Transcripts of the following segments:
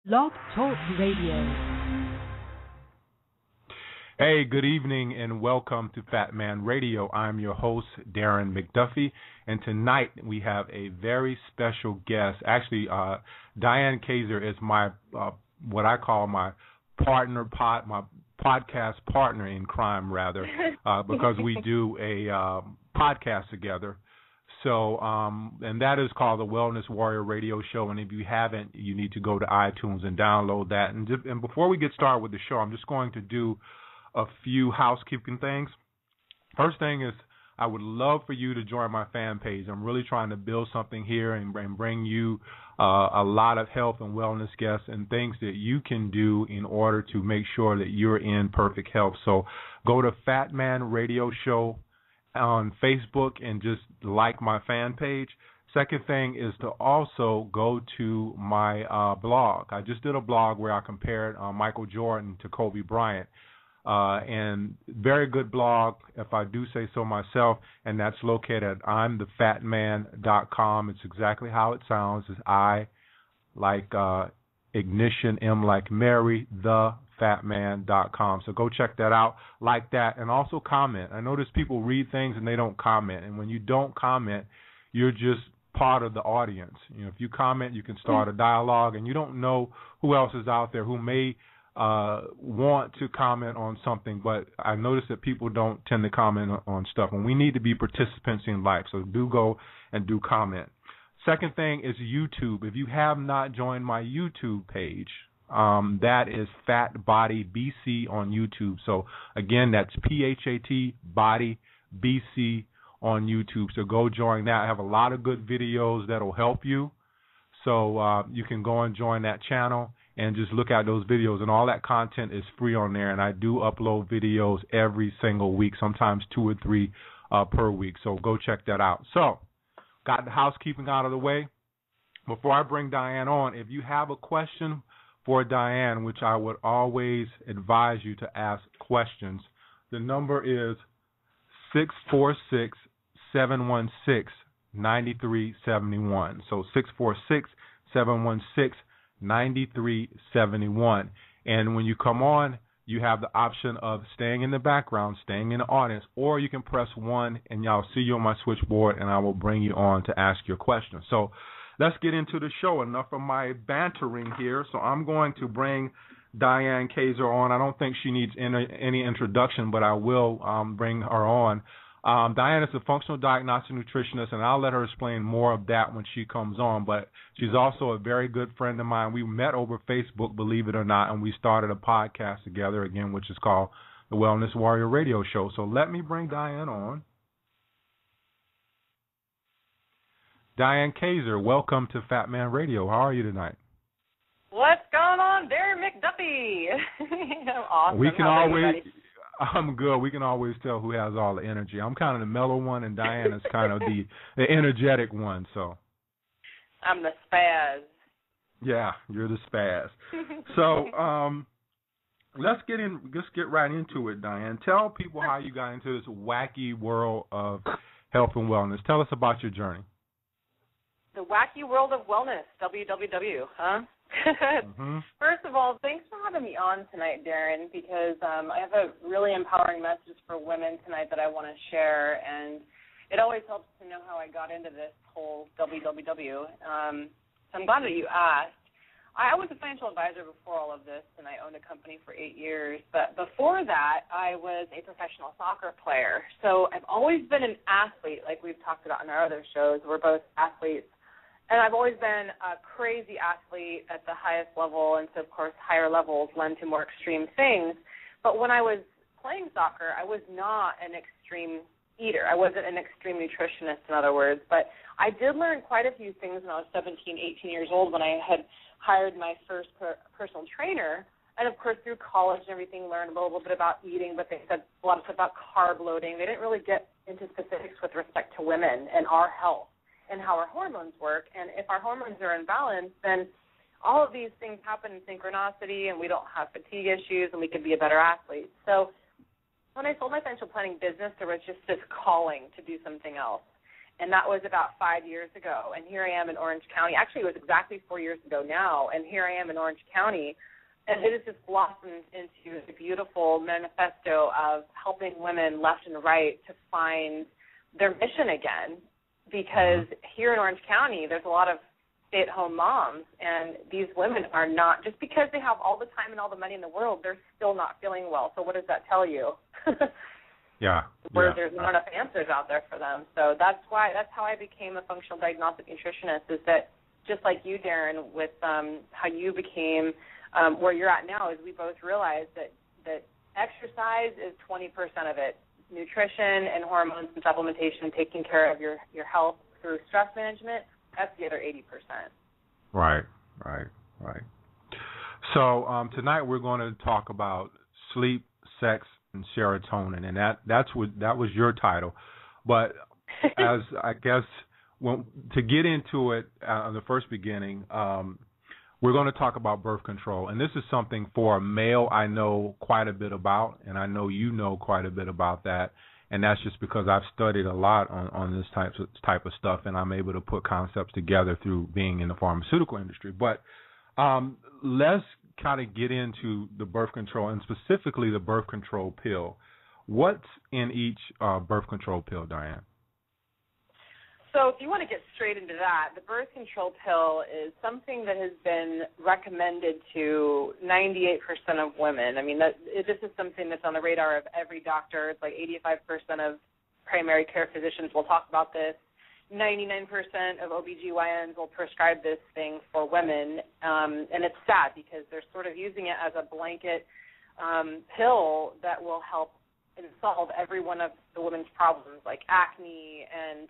Blog Talk Radio. Hey, good evening and welcome to Fat Man Radio. I'm your host, Darren McDuffie, and tonight we have a very special guest. Actually, Diane Kazer is my what I call my my podcast partner in crime, rather, because we do a podcast together. So, and that is called the Wellness Warrior Radio Show. And if you haven't, you need to go to iTunes and download that. And before we get started with the show, I'm just going to do a few housekeeping things. First thing is, I would love for you to join my fan page. I'm really trying to build something here and bring you a lot of health and wellness guests and things that you can do in order to make sure that you're in perfect health. So go to Fat Man Radio Show on Facebook and just like my fan page. Second thing is to also go to my blog. I just did a blog where I compared Michael Jordan to Kobe Bryant. And very good blog, if I do say so myself, and that's located at imthefatman.com. It's exactly how it sounds. It's I like ignition, M like Mary, thefatman.com. So go check that out, like that, and also comment. I notice people read things and they don't comment, and when you don't comment, you're just part of the audience. You know, if you comment, you can start a dialogue, and you don't know who else is out there who may want to comment on something, but I notice that people don't tend to comment on stuff, and we need to be participants in life, so do go and do comment. Second thing is YouTube. If you have not joined my YouTube page, that is Fat Body BC on YouTube. So again, that's PHAT Body BC on YouTube. So go join that. I have a lot of good videos that will help you. So you can go and join that channel and just look at those videos, and all that content is free on there, and I do upload videos every single week, sometimes 2 or 3 per week, so go check that out. So, got the housekeeping out of the way. Before I bring Diane on, if you have a question for Diane, which I would always advise you to ask questions, the number is 646-716-9371, so 646-716-9371. 9371. And when you come on, you have the option of staying in the background, staying in the audience, or you can press 1 and y'all see you on my switchboard, and I will bring you on to ask your question. So let's get into the show. Enough of my bantering here. So I'm going to bring Diane Kazer on. I don't think she needs any introduction, but I will bring her on. Diane is a functional diagnostic nutritionist, and I'll let her explain more of that when she comes on, but she's also a very good friend of mine. We met over Facebook, believe it or not, and we started a podcast together, again, which is called the Wellness Warrior Radio Show. So let me bring Diane on. Diane Kazer, welcome to Fat Man Radio. How are you tonight? What's going on, Darren McDuffie? Awesome. We can always... I'm good. We can always tell who has all the energy. I'm kind of the mellow one, and Diane is kind of the energetic one. So I'm the spaz. Yeah, you're the spaz. So let's get right into it, Diane. Tell people how you got into this wacky world of health and wellness. Tell us about your journey. The wacky world of wellness, WWW, huh? Mm-hmm. First of all, thanks for having me on tonight, Darren, because I have a really empowering message for women tonight that I want to share, and it always helps to know how I got into this whole WWW. So I'm glad that you asked. I was a financial advisor before all of this, and I owned a company for 8 years, but before that, I was a professional soccer player. So I've always been an athlete, like we've talked about in our other shows. We're both athletes. And I've always been a crazy athlete at the highest level, and so, of course, higher levels lend to more extreme things. But when I was playing soccer, I was not an extreme eater. I wasn't an extreme nutritionist, in other words. But I did learn quite a few things when I was 17, 18 years old when I had hired my first personal trainer. And, of course, through college and everything, learned a little bit about eating, but they said a lot of stuff about carb loading. They didn't really get into specifics with respect to women and our health and how our hormones work. And if our hormones are in balance, then all of these things happen in synchronicity, and we don't have fatigue issues, and we can be a better athlete. So when I sold my financial planning business, there was just this calling to do something else. And that was about 5 years ago. And here I am in Orange County. Actually, it was exactly 4 years ago now. And here I am in Orange County. And it has just blossomed into a beautiful manifesto of helping women left and right to find their mission again. Because here in Orange County, there's a lot of stay-at-home moms. And these women are not, just because they have all the time and all the money in the world, they're still not feeling well. So what does that tell you? Where there's not enough answers out there for them. So that's how I became a functional diagnostic nutritionist, is that just like you, Darren, with how you became where you're at now, is we both realized that exercise is 20% of it. Nutrition and hormones and supplementation, taking care of your health through stress management, that's the other 80%. Right. So tonight we're going to talk about sleep, sex, and serotonin, and that was your title. But as I guess to get into it, the first beginning, we're going to talk about birth control, and this is something for a male I know quite a bit about, and I know you know quite a bit about that, and that's just because I've studied a lot on this type of stuff, and I'm able to put concepts together through being in the pharmaceutical industry. But let's kind of get into the birth control, and specifically the birth control pill. What's in each birth control pill, Diane? So if you want to get straight into that, the birth control pill is something that has been recommended to 98% of women. I mean, this is something that's on the radar of every doctor. It's like 85% of primary care physicians will talk about this. 99% of OBGYNs will prescribe this thing for women, and it's sad because they're sort of using it as a blanket pill that will help and solve every one of the women's problems, like acne and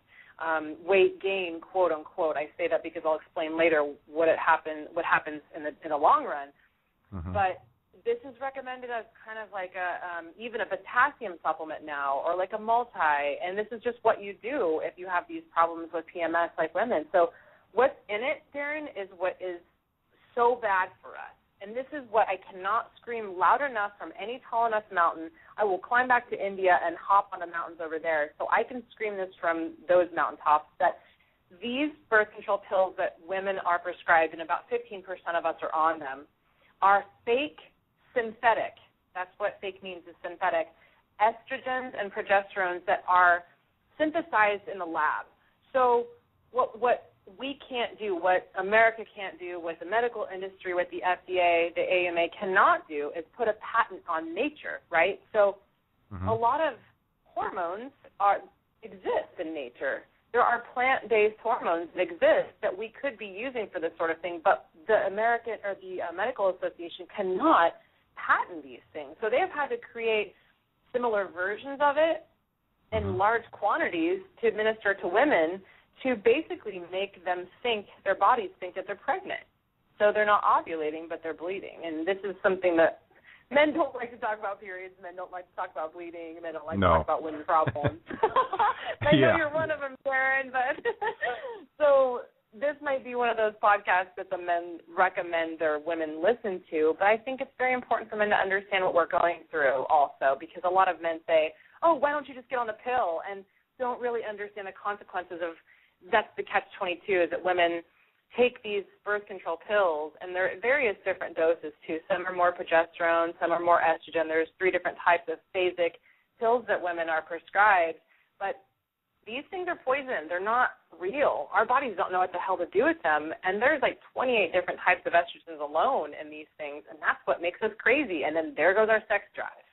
weight gain, quote unquote. I say that because I'll explain later what happens in the long run. But this is recommended as kind of like even a potassium supplement now, or like a multi, and this is just what you do if you have these problems with PMS like women. So what's in it, Darren, is what is so bad for us. And this is what I cannot scream loud enough from any tall enough mountain. I will climb back to India and hop on the mountains over there so I can scream this from those mountaintops, that these birth control pills that women are prescribed, and about 15% of us are on them, are fake synthetic. That's what fake means, is synthetic. Estrogens and progesterones that are synthesized in the lab. So what we can't do, what America can't do, what the medical industry, what the FDA, the AMA cannot do, is put a patent on nature, right? So a lot of hormones exist in nature. There are plant-based hormones that exist that we could be using for this sort of thing, but the American or the Medical Association cannot patent these things. So they have had to create similar versions of it in large quantities to administer to women, to basically make them think, their bodies think that they're pregnant. So they're not ovulating, but they're bleeding. And this is something that men don't like to talk about periods, men don't like to talk about bleeding, men don't like to talk about women's problems. I know you're one of them, Darren, but so this might be one of those podcasts that the men recommend their women listen to, but I think it's very important for men to understand what we're going through also, because a lot of men say, oh, why don't you just get on the pill, and don't really understand the consequences of. That's the catch-22, is that women take these birth control pills, and they're various different doses, too. Some are more progesterone, some are more estrogen. There's 3 different types of phasic pills that women are prescribed. But these things are poison. They're not real. Our bodies don't know what the hell to do with them, and there's like 28 different types of estrogens alone in these things, and that's what makes us crazy. And then there goes our sex drive.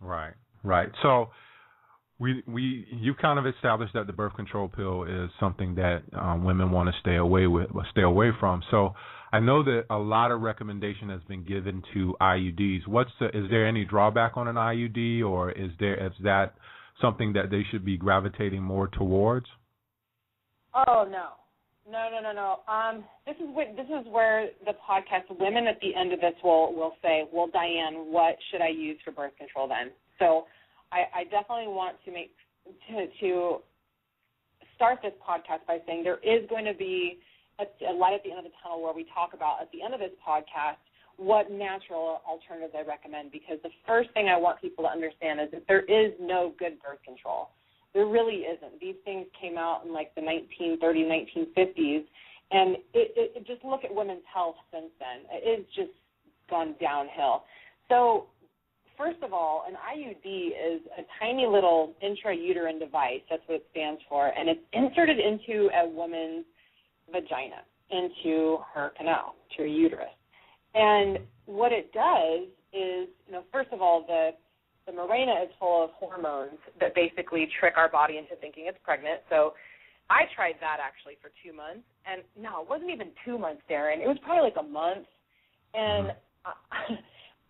Right. So you kind of established that the birth control pill is something that women want to stay away from. So I know that a lot of recommendation has been given to IUDs. Is there any drawback on an IUD, or is that something that they should be gravitating more towards? Oh no. This is where the podcast women at the end of this will say, well, Diane, what should I use for birth control then? So I definitely want to start this podcast by saying there is going to be a light at the end of the tunnel where we talk about, at the end of this podcast, what natural alternatives I recommend, because the first thing I want people to understand is that there is no good birth control. There really isn't. These things came out in like the 1930s, 1950s, and it just look at women's health since then. It's just gone downhill. So first of all, an IUD is a tiny little intrauterine device. That's what it stands for, and it's inserted into a woman's vagina, into her canal, to her uterus. And what it does is, first of all, the Mirena is full of hormones that basically trick our body into thinking it's pregnant. So I tried that actually for 2 months. And no, it wasn't even 2 months, Darren. It was probably like a month. And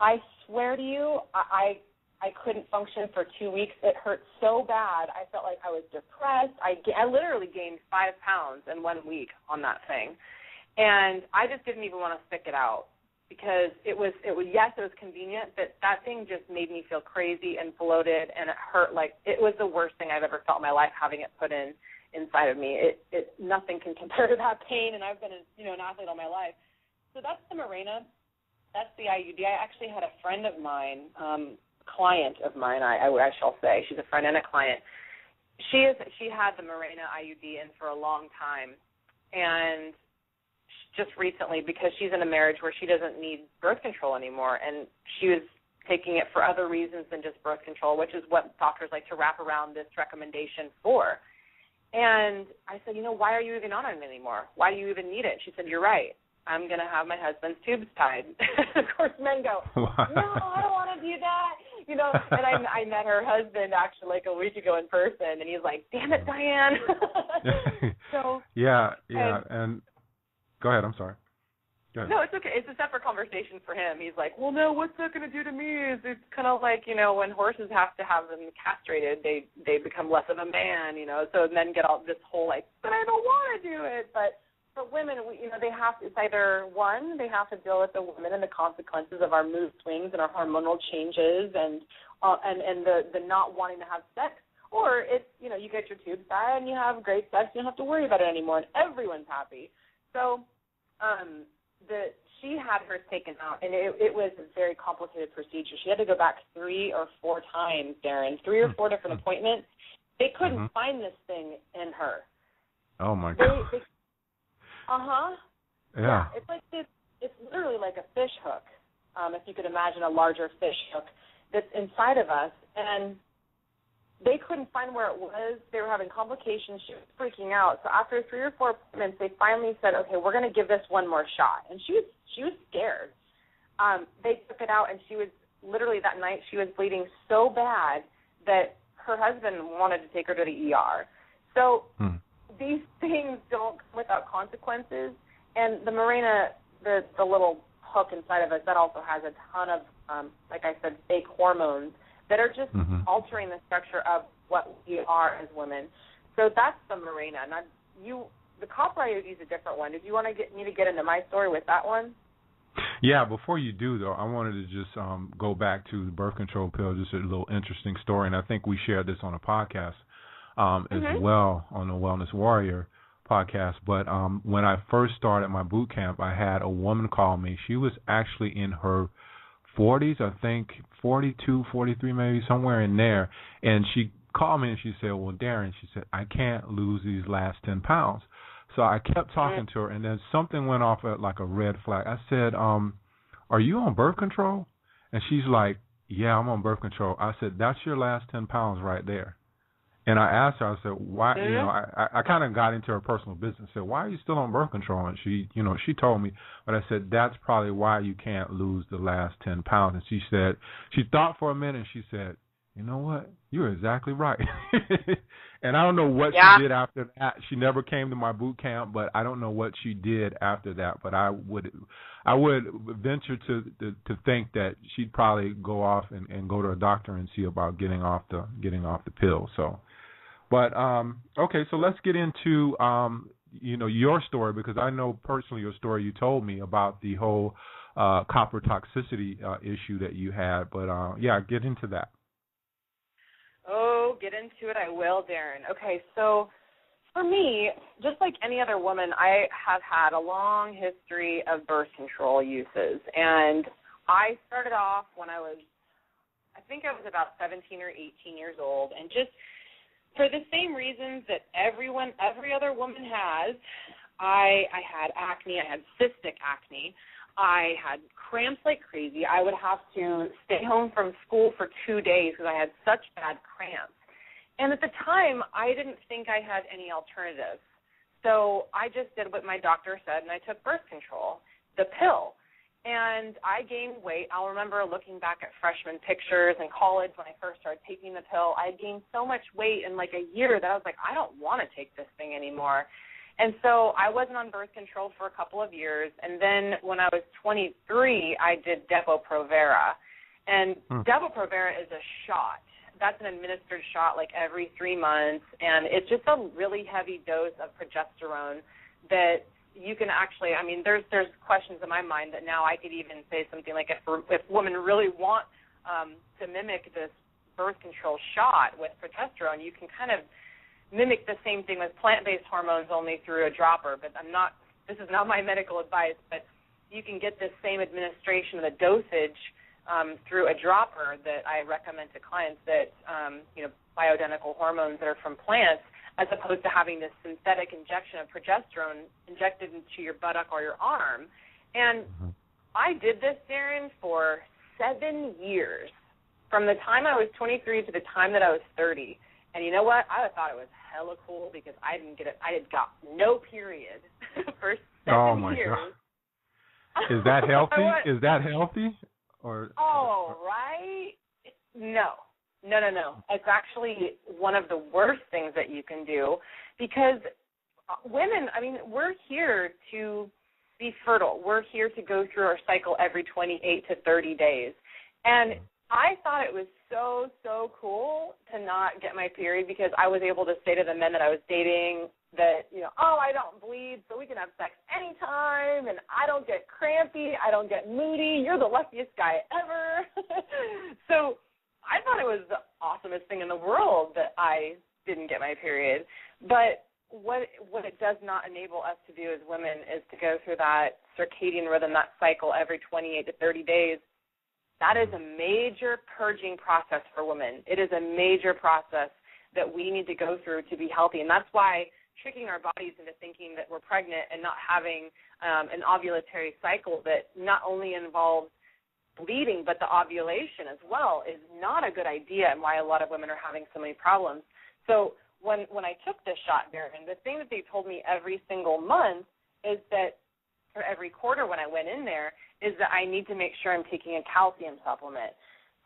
I swear to you, I couldn't function for 2 weeks. It hurt so bad. I felt like I was depressed. I literally gained 5 pounds in 1 week on that thing. And I just didn't even want to stick it out. Because it was convenient, but that thing just made me feel crazy and bloated, and it hurt like it was the worst thing I've ever felt in my life, having it put inside of me. Nothing can compare to that pain, and I've been an athlete all my life. So that's the Mirena. That's the IUD. I actually had a friend of mine, client of mine, I shall say. She's a friend and a client. She had the Mirena IUD in for a long time, and just recently, because she's in a marriage where she doesn't need birth control anymore, and she was taking it for other reasons than just birth control, which is what doctors like to wrap around this recommendation for. And I said, why are you even on it anymore? Why do you even need it? She said, you're right. I'm going to have my husband's tubes tied. Of course, men go, no, I don't want to do that. And I met her husband actually like a week ago in person, and he's like, damn it, Diane. So and go ahead. I'm sorry. Go ahead. No, it's okay. It's a separate conversation for him. He's like, well, no, what's that going to do to me? It's kind of like, when horses have to have them castrated, they become less of a man, So men get all this whole like, but I don't want to do it. But for women, they have to, it's either one, they have to deal with the women and the consequences of our mood swings and our hormonal changes and the not wanting to have sex. Or it's, you get your tubes tied and you have great sex. You don't have to worry about it anymore, and everyone's happy. So she had hers taken out, and it was a very complicated procedure. She had to go back 3 or 4 times, Darren, 3 or 4 different appointments. They couldn't find this thing in her. Oh, my God. Yeah. It's like this. It's literally like a fish hook, if you could imagine a larger fish hook that's inside of us, and they couldn't find where it was. They were having complications. She was freaking out. So after 3 or 4 appointments, they finally said, okay, we're going to give this one more shot. And she was scared. They took it out, and she was literally that night, she was bleeding so bad that her husband wanted to take her to the ER. So these things don't come without consequences. And the Mirena, the little hook inside of us, that also has a ton of, like I said, fake hormones that are just altering the structure of what we are as women. So that's the Mirena. Now, the copper IUD is a different one. Did you want me to get into my story with that one? Yeah, before you do, though, I wanted to just go back to the birth control pill, just a little interesting story, and I think we shared this on a podcast as well, on the Wellness Warrior podcast. But when I first started my boot camp, I had a woman call me. She was actually in her 40s, I think, 42, 43 maybe, somewhere in there. And she called me and she said, well, Darren, she said, I can't lose these last 10 pounds. So I kept talking to her, and then something went off at like a red flag. I said, are you on birth control? And she's like, yeah, I'm on birth control. I said, that's your last 10 pounds right there. And I asked her, I said, why, I kind of got into her personal business. I said, why are you still on birth control? And she told me, but I said, that's probably why you can't lose the last 10 pounds. And she said, she thought for a minute, and she said, you know what? You're exactly right. And I don't know what she did after that. She never came to my boot camp, but I don't know what she did after that. But I would venture to think that she'd probably go off and go to a doctor and see about getting off the pill. So, but okay, so let's get into your story, because I know personally your story. You told me about the whole copper toxicity issue that you had. But get into that. Oh, get into it, I will, Darren. Okay, so for me, just like any other woman, I have had a long history of birth control uses. And I started off when I think I was about 17 or 18 years old, and just For the same reasons that every other woman has, I had acne. I had cystic acne. I had cramps like crazy. I would have to stay home from school for 2 days because I had such bad cramps. And at the time, I didn't think I had any alternatives. So I just did what my doctor said, and I took birth control, the pill. And I gained weight. I'll remember looking back at freshman pictures in college when I first started taking the pill. I had gained so much weight in like a year that I was like, I don't want to take this thing anymore. And so I wasn't on birth control for a couple of years. And then when I was 23, I did Depo-Provera. And Depo-Provera is a shot. That's an administered shot like every 3 months. And it's just a really heavy dose of progesterone that you can actually, I mean, there's questions in my mind that now I could even say something like if women really want to mimic this birth control shot with progesterone, you can kind of mimic the same thing with plant-based hormones only through a dropper. But this is not my medical advice, but you can get this same administration of the dosage through a dropper that I recommend to clients that, bioidentical hormones that are from plants, as opposed to having this synthetic injection of progesterone injected into your buttock or your arm. And I did this, Darren, for 7 years, from the time I was 23 to the time that I was 30. And you know what? I thought it was hella cool because I didn't get it. I had got no period for 7 years. God. Is that healthy? Is that healthy? Right? No. It's actually one of the worst things that you can do because women, I mean, we're here to be fertile. We're here to go through our cycle every 28 to 30 days. And I thought it was so, so cool to not get my period because I was able to say to the men that I was dating that, I don't bleed, so we can have sex anytime, and I don't get crampy, I don't get moody, you're the luckiest guy ever. So I thought it was the awesomest thing in the world that I didn't get my period. But what it does not enable us to do as women is to go through that circadian rhythm, that cycle every 28 to 30 days. That is a major purging process for women. It is a major process that we need to go through to be healthy. And that's why tricking our bodies into thinking that we're pregnant and not having an ovulatory cycle that not only involves bleeding but the ovulation as well is not a good idea, and why a lot of women are having so many problems. So when I took this shot, Darren, the thing that they told me every single month is that, or every quarter when I went in there, is that I need to make sure I'm taking a calcium supplement.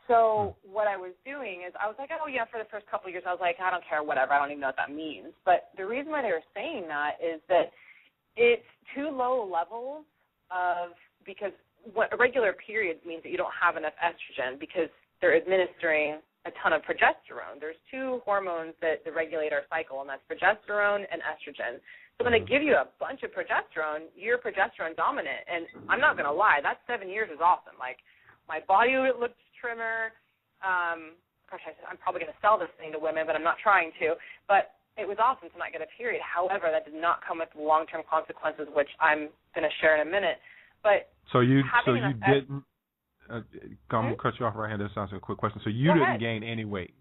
So what I was doing is I was like, for the first couple of years I was like, I don't care, whatever, I don't even know what that means. But the reason why they were saying that is that it's too low levels because what irregular periods means that you don't have enough estrogen because they're administering a ton of progesterone. There's two hormones that regulate our cycle, and that's progesterone and estrogen. So when they give you a bunch of progesterone, you're progesterone dominant. And I'm not going to lie, that 7 years is awesome. Like, my body looked trimmer. I'm probably going to sell this thing to women, but I'm not trying to. But it was awesome to not get a period. However, that did not come with long-term consequences, which I'm going to share in a minute. But I'm going to cut you off right here. This sounds like a quick question. So you didn't gain any weight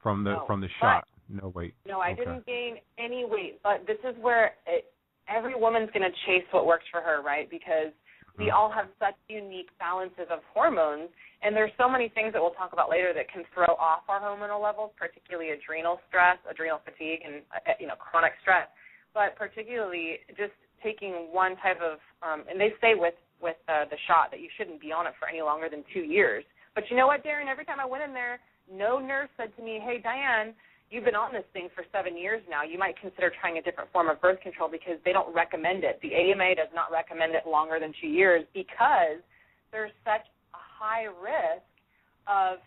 from the shot? No weight. No, I didn't gain any weight. But this is where every woman's going to chase what works for her, right? Because we all have such unique balances of hormones, and there's so many things that we'll talk about later that can throw off our hormonal levels, particularly adrenal stress, adrenal fatigue, and chronic stress. But particularly just taking one type of, and they say with the shot that you shouldn't be on it for any longer than 2 years. But you know what, Darren? Every time I went in there, no nurse said to me, hey, Diane, you've been on this thing for 7 years now. You might consider trying a different form of birth control because they don't recommend it. The AMA does not recommend it longer than 2 years because there's such a high risk of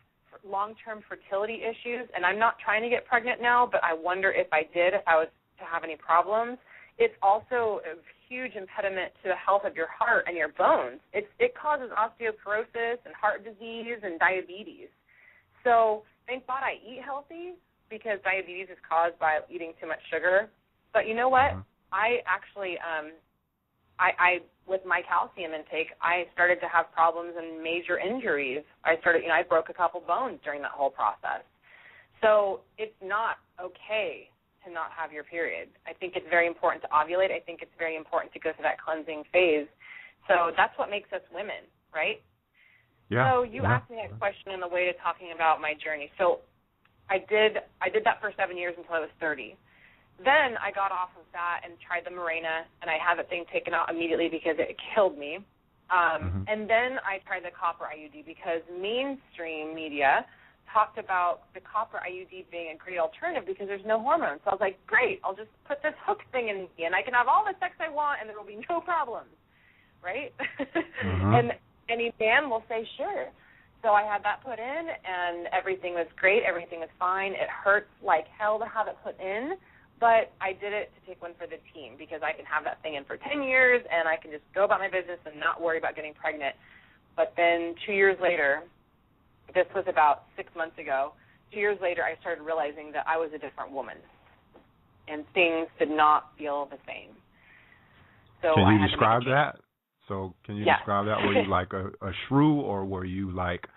long-term fertility issues. And I'm not trying to get pregnant now, but I wonder if I did, if I was to have any problems. It's also a huge impediment to the health of your heart and your bones. It causes osteoporosis and heart disease and diabetes. So thank God I eat healthy, because diabetes is caused by eating too much sugar. But you know what? I actually, I with my calcium intake, I started to have problems and major injuries. I broke a couple bones during that whole process. So it's not okay to not have your period. I think it's very important to ovulate. I think it's very important to go through that cleansing phase. So that's what makes us women, right? Yeah. So you asked me a question on the way to talking about my journey. So I did that for 7 years until I was 30. Then I got off of that and tried the Mirena, and I had that thing taken out immediately because it killed me. And then I tried the copper IUD because mainstream media talked about the copper IUD being a great alternative because there's no hormones. So I was like, great, I'll just put this hook thing in me, and I can have all the sex I want, and there will be no problems, right? And any man will say, sure. So I had that put in, and everything was great. Everything was fine. It hurts like hell to have it put in, but I did it to take one for the team because I can have that thing in for 10 years, and I can just go about my business and not worry about getting pregnant. But then 2 years later, this was about 6 months ago, 2 years later I started realizing that I was a different woman, and things did not feel the same. So can you describe that? So can you describe that? Were you like a shrew, or were you like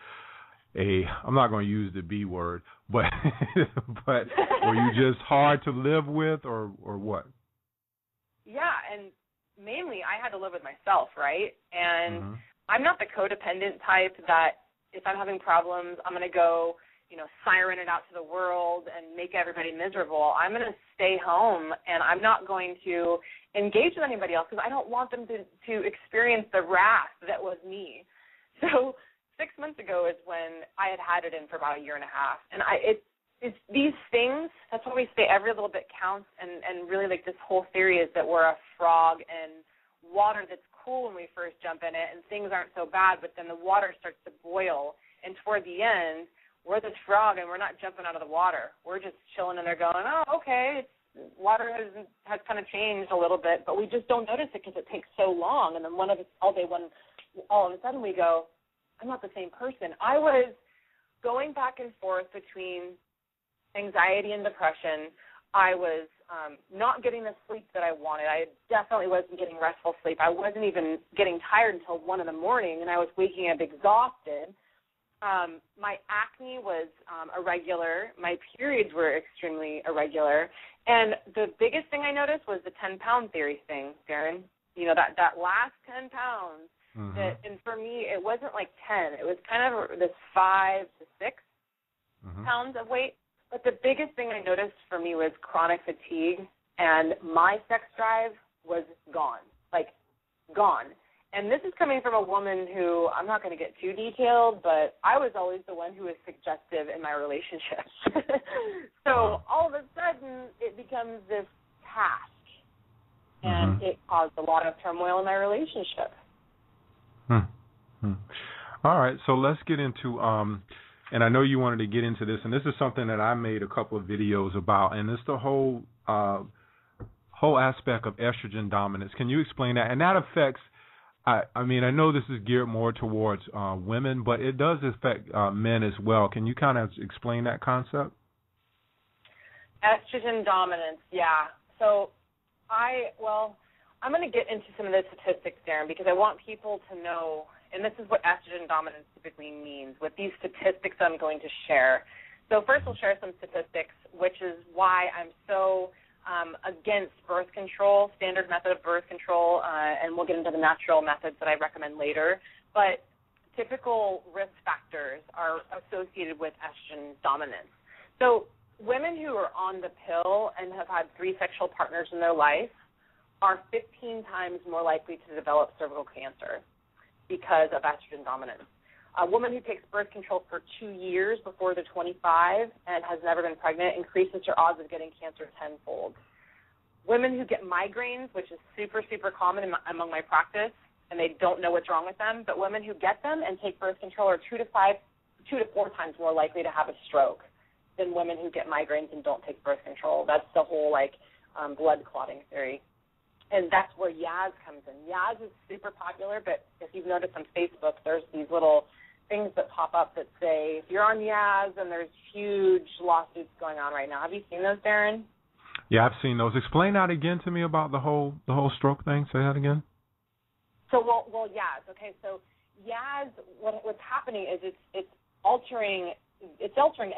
I'm not going to use the B word, but but were you just hard to live with, or what? Yeah, and mainly I had to live with myself, right? And I'm not the codependent type that if I'm having problems, I'm going to go, siren it out to the world and make everybody miserable. I'm going to stay home, and I'm not going to engage with anybody else because I don't want them to experience the wrath that was me. So 6 months ago is when I had it in for about a year and a half. And it's these things, that's why we say every little bit counts, and really like this whole theory is that we're a frog in water that's cool when we first jump in it, and things aren't so bad, but then the water starts to boil, and toward the end, we're this frog, and we're not jumping out of the water. We're just chilling in there going, oh, okay, water has kind of changed a little bit, but we just don't notice it because it takes so long. And then one of us, all of a sudden we go, I'm not the same person. I was going back and forth between anxiety and depression. I was not getting the sleep that I wanted. I definitely wasn't getting restful sleep. I wasn't even getting tired until 1 in the morning, and I was waking up exhausted. My acne was irregular. My periods were extremely irregular. And the biggest thing I noticed was the 10-pound theory thing, Darren. That last 10 pounds. And for me, it wasn't like 10. It was kind of this 5 to 6 pounds of weight. But the biggest thing I noticed for me was chronic fatigue, and my sex drive was gone, like gone. And this is coming from a woman who, I'm not going to get too detailed, but I was always the one who was suggestive in my relationships. So all of a sudden, it becomes this task, and it caused a lot of turmoil in my relationship. All right, so let's get into, and I know you wanted to get into this, and this is something that I made a couple of videos about, and it's the whole aspect of estrogen dominance. Can you explain that? And that affects, I mean, I know this is geared more towards women, but it does affect men as well. Can you kind of explain that concept? Estrogen dominance, yeah. So I'm going to get into some of the statistics, Darren, because I want people to know, and this is what estrogen dominance typically means, with these statistics I'm going to share. So first we'll share some statistics, which is why I'm so against birth control, standard method of birth control, and we'll get into the natural methods that I recommend later. But typical risk factors are associated with estrogen dominance. So women who are on the pill and have had 3 sexual partners in their life are 15 times more likely to develop cervical cancer because of estrogen dominance. A woman who takes birth control for 2 years before they're 25 and has never been pregnant increases her odds of getting cancer tenfold. Women who get migraines, which is super, super common among my practice, and they don't know what's wrong with them, but women who get them and take birth control are 2 to 4 times more likely to have a stroke than women who get migraines and don't take birth control. That's the whole, blood clotting theory. And that's where Yaz comes in. Yaz is super popular, but if you've noticed on Facebook, there's these little things that pop up that say, if you're on Yaz, and there's huge lawsuits going on right now. Have you seen those, Darren? Yeah, I've seen those. Explain that again to me about the whole stroke thing. Say that again. So, well, Yaz. Okay, so Yaz, what's happening is it's altering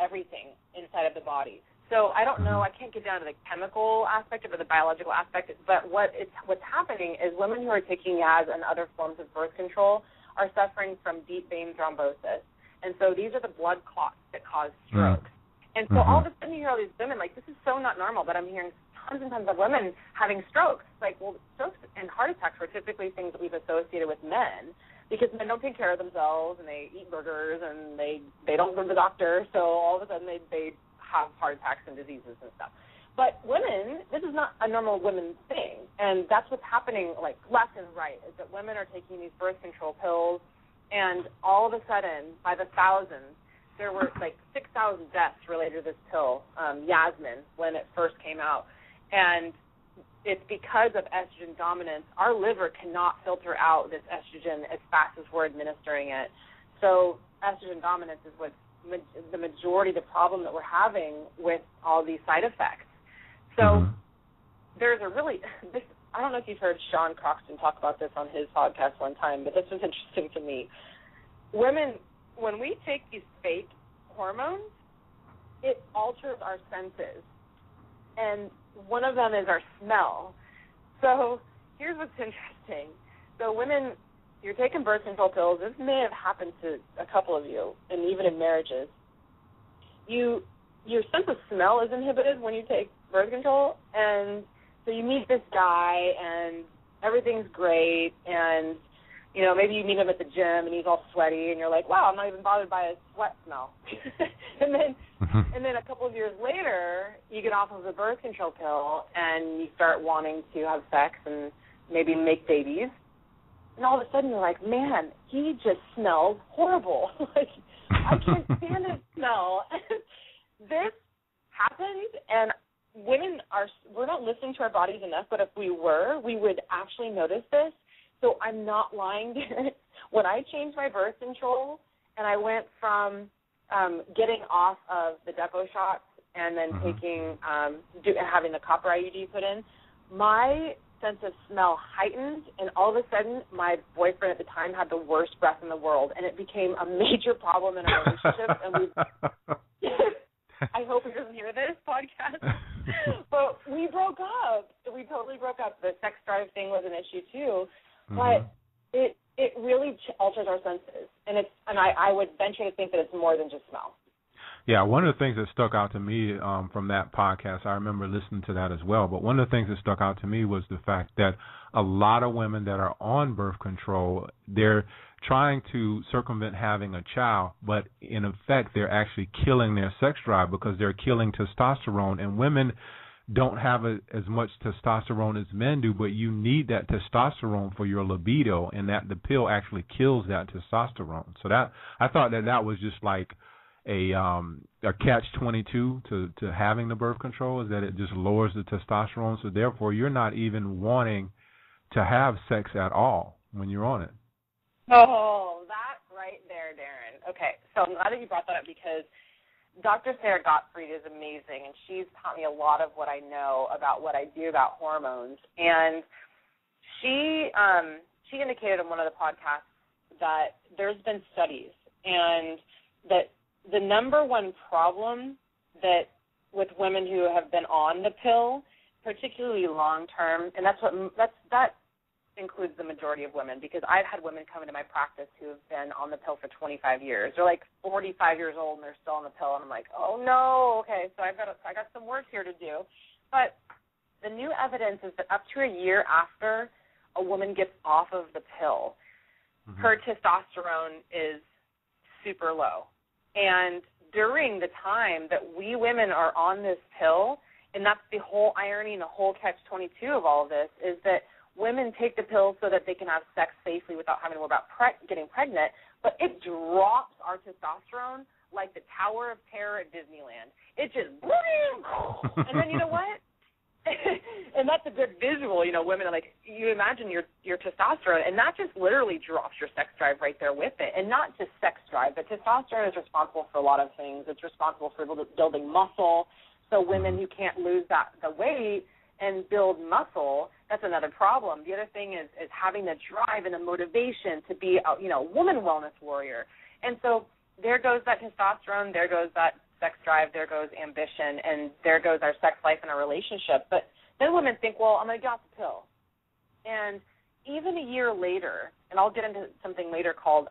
everything inside of the body. So I don't know, I can't get down to the chemical aspect of it, the biological aspect, but what's happening is women who are taking Yaz and other forms of birth control are suffering from deep vein thrombosis. And so these are the blood clots that cause strokes. And so all of a sudden you hear all these women, like, this is so not normal, but I'm hearing tons and tons of women having strokes. Like, well, strokes and heart attacks were typically things that we've associated with men because men don't take care of themselves and they eat burgers and they don't go to the doctor, so all of a sudden they have heart attacks and diseases and stuff. But women, this is not a normal women thing, and that's what's happening, like, left and right, is that women are taking these birth control pills, and all of a sudden, by the thousands, there were, like, 6,000 deaths related to this pill, Yasmin, when it first came out. And it's because of estrogen dominance. Our liver cannot filter out this estrogen as fast as we're administering it. So estrogen dominance is what's the majority of the problem that we're having with all these side effects. So there's a really, I don't know if you've heard Sean Croxton talk about this on his podcast one time, but this was interesting to me. Women, when we take these fake hormones, it alters our senses. And one of them is our smell. So here's what's interesting. So women, you're taking birth control pills. This may have happened to a couple of you, and even in marriages. Your sense of smell is inhibited when you take birth control, and so you meet this guy, and everything's great, and, you know, maybe you meet him at the gym, and he's all sweaty, and you're like, wow, I'm not even bothered by his sweat smell. and then a couple of years later, you get off of the birth control pill, and you start wanting to have sex and maybe make babies. And all of a sudden you're like, man, he just smells horrible. Like, I can't stand his smell. This happens, and we're not listening to our bodies enough, but if we were, we would actually notice this. So I'm not lying, Darren. When I changed my birth control and I went from getting off of the depot shots and then having the copper IUD put in, my sense of smell heightened, and all of a sudden my boyfriend at the time had the worst breath in the world, and it became a major problem in our relationship. And I hope he doesn't hear this podcast, but we broke up. We totally broke up. The sex drive thing was an issue too, but it really alters our senses, and I would venture to think that it's more than just smell. Yeah, one of the things that stuck out to me from that podcast, I remember listening to that as well, but one of the things that stuck out to me was the fact that a lot of women that are on birth control, they're trying to circumvent having a child, but in effect they're actually killing their sex drive because they're killing testosterone, and women don't have as much testosterone as men do, but you need that testosterone for your libido, and that the pill actually kills that testosterone. So that I thought that was just like a catch-22 to having the birth control, is that it just lowers the testosterone, so therefore you're not even wanting to have sex at all when you're on it. Oh, that right there, Darren. Okay, so I'm glad that you brought that up because Dr. Sarah Gottfried is amazing, and she's taught me a lot of what I know about what I do about hormones. And she indicated on one of the podcasts that there's been studies, and that the number one problem that with women who have been on the pill, particularly long term, and that includes the majority of women, because I've had women come into my practice who have been on the pill for 25 years. They're like 45 years old and they're still on the pill, and I'm like, oh no, okay, so I got some work here to do. But the new evidence is that up to a year after a woman gets off of the pill, her testosterone is super low. And during the time that we women are on this pill, and that's the whole irony and the whole catch-22 of all of this, is that women take the pill so that they can have sex safely without having to worry about getting pregnant, but it drops our testosterone like the Tower of Terror at Disneyland. It just, and then you know what? And that's a good visual, you know, women are like, you imagine your testosterone, and that just literally drops your sex drive right there with it. And not just sex drive, but testosterone is responsible for a lot of things. It's responsible for building muscle. So women who can't lose the weight and build muscle, that's another problem. The other thing is having the drive and the motivation to be a woman wellness warrior. And so there goes that testosterone, there goes that sex drive, there goes ambition, and there goes our sex life and our relationship. But then women think, well, I'm going to get off the pill. And even a year later, and I'll get into something later called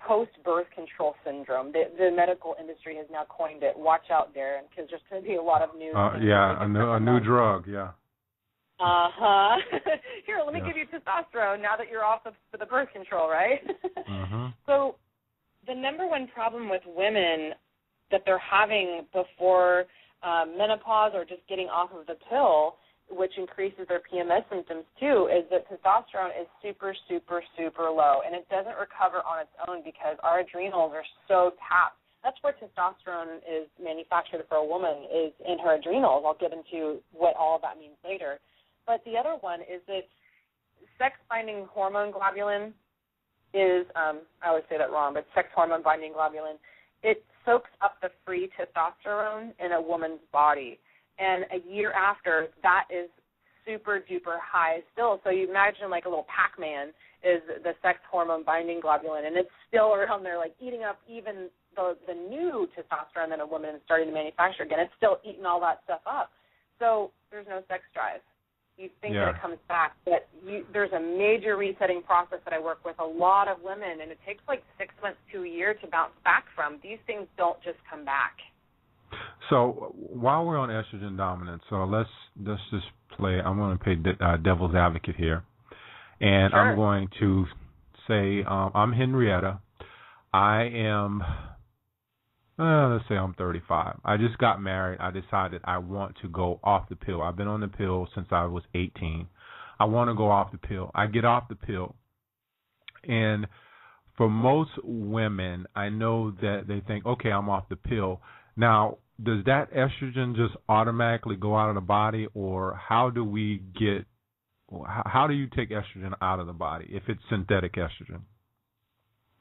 post-birth control syndrome. The medical industry has now coined it. Watch out, Darren, because there's going to be a lot of news. A new drug, yeah. Uh-huh. Here, let me give you testosterone now that you're off the birth control, right? Mm-hmm. So the number one problem with women that they're having before menopause or just getting off of the pill, which increases their PMS symptoms too, is that testosterone is super, super, super low, and it doesn't recover on its own because our adrenals are so tapped. That's where testosterone is manufactured for a woman, is in her adrenals. I'll get into what all of that means later. But the other one is that sex-binding hormone globulin is, I always say that wrong, but sex hormone-binding globulin, it soaks up the free testosterone in a woman's body. And a year after, that is super-duper high still. So you imagine like a little Pac-Man is the sex hormone-binding globulin, and it's still around there like eating up even the new testosterone that a woman is starting to manufacture again. It's still eating all that stuff up. So there's no sex drive. You think that it comes back, but there's a major resetting process that I work with a lot of women, and it takes like 6 months to a year to bounce back from. These things don't just come back. So while we're on estrogen dominance, so let's just play. I'm going to play devil's advocate here, and I'm going to say I'm Henrietta. I am, let's say I'm 35. I just got married. I decided I want to go off the pill. I've been on the pill since I was 18. I want to go off the pill. I get off the pill, and for most women, I know that they think, okay, I'm off the pill. Now, does that estrogen just automatically go out of the body, or how do you take estrogen out of the body if it's synthetic estrogen?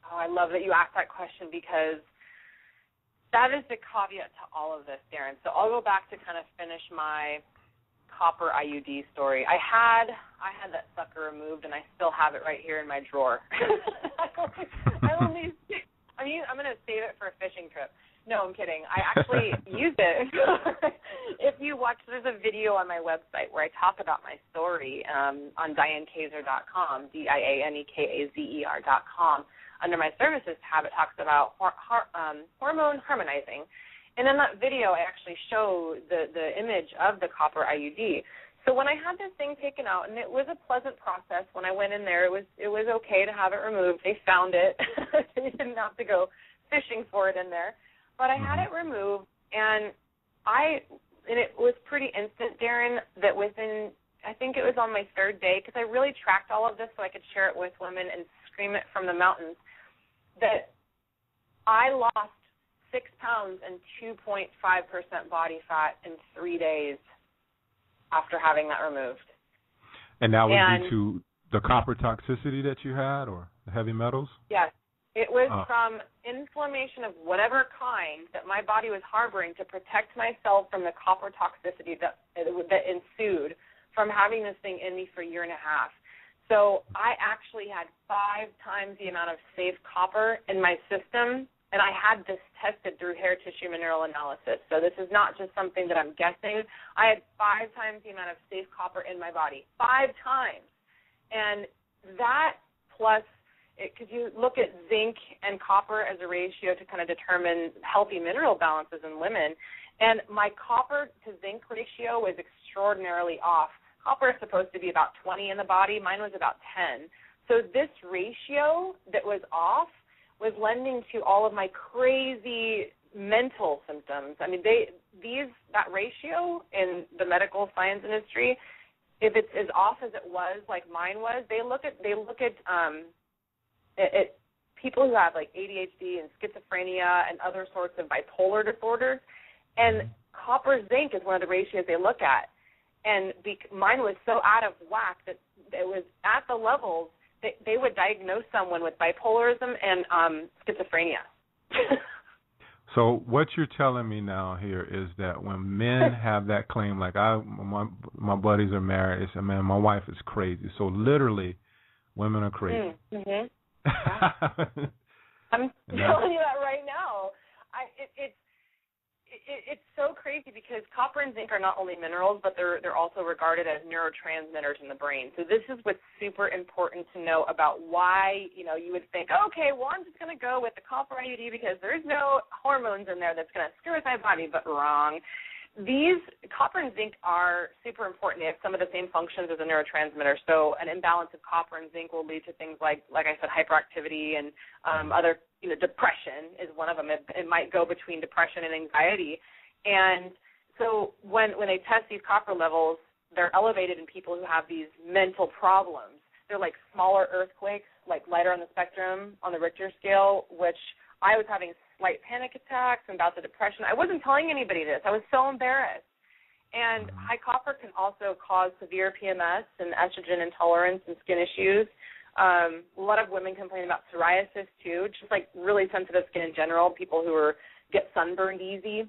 Oh, I love that you asked that question because that is the caveat to all of this, Darren. So I'll go back to kind of finish my copper IUD story. I had that sucker removed, and I still have it right here in my drawer. I'm going to save it for a fishing trip. No, I'm kidding. I actually used it. If you watch, there's a video on my website where I talk about my story on DianeKazer.com, DianeKazer.com. Under my services tab, it talks about hormone harmonizing. And in that video, I actually show the image of the copper IUD. So when I had this thing taken out, and it was a pleasant process when I went in there, it was okay to have it removed. They found it. You didn't have to go fishing for it in there. But I had it removed, and it was pretty instant, Darren, that within, I think it was on my third day, because I really tracked all of this so I could share it with women and scream it from the mountains, that I lost 6 pounds and 2.5% body fat in 3 days after having that removed. And that was due to the copper toxicity that you had, or the heavy metals? Yes. It was from inflammation of whatever kind that my body was harboring to protect myself from the copper toxicity that ensued from having this thing in me for a year and a half. So I actually had 5 times the amount of safe copper in my system, and I had this tested through hair tissue mineral analysis. So this is not just something that I'm guessing. I had 5 times the amount of safe copper in my body. 5 times. And that plus, because you look at zinc and copper as a ratio to kind of determine healthy mineral balances in women, and my copper to zinc ratio was extraordinarily off. Copper is supposed to be about 20 in the body. Mine was about 10. So this ratio that was off was lending to all of my crazy mental symptoms. I mean, that ratio in the medical science industry, if it's as off as it was, like mine was, they look at people who have like ADHD and schizophrenia and other sorts of bipolar disorders, and copper zinc is one of the ratios they look at. And mine was so out of whack that it was at the levels that they would diagnose someone with bipolarism and schizophrenia. So what you're telling me now here is that when men have that claim, like my buddies are married, they say, man, my wife is crazy. So literally, women are crazy. Mm-hmm. I'm telling you that right now. it's so crazy because copper and zinc are not only minerals, but they're also regarded as neurotransmitters in the brain. So this is what's super important to know about why, you would think, okay, well, I'm just going to go with the copper IUD because there's no hormones in there that's going to screw with my body, but wrong. These copper and zinc are super important. They have some of the same functions as a neurotransmitter. So an imbalance of copper and zinc will lead to things like I said, hyperactivity and other, depression is one of them. It might go between depression and anxiety. And so when they test these copper levels, they're elevated in people who have these mental problems. They're like smaller earthquakes, like lighter on the spectrum on the Richter scale, which I was having slight panic attacks and bouts of depression. I wasn't telling anybody this. I was so embarrassed. And high copper can also cause severe PMS and estrogen intolerance and skin issues. A lot of women complain about psoriasis too, just like really sensitive skin in general, people who get sunburned easy,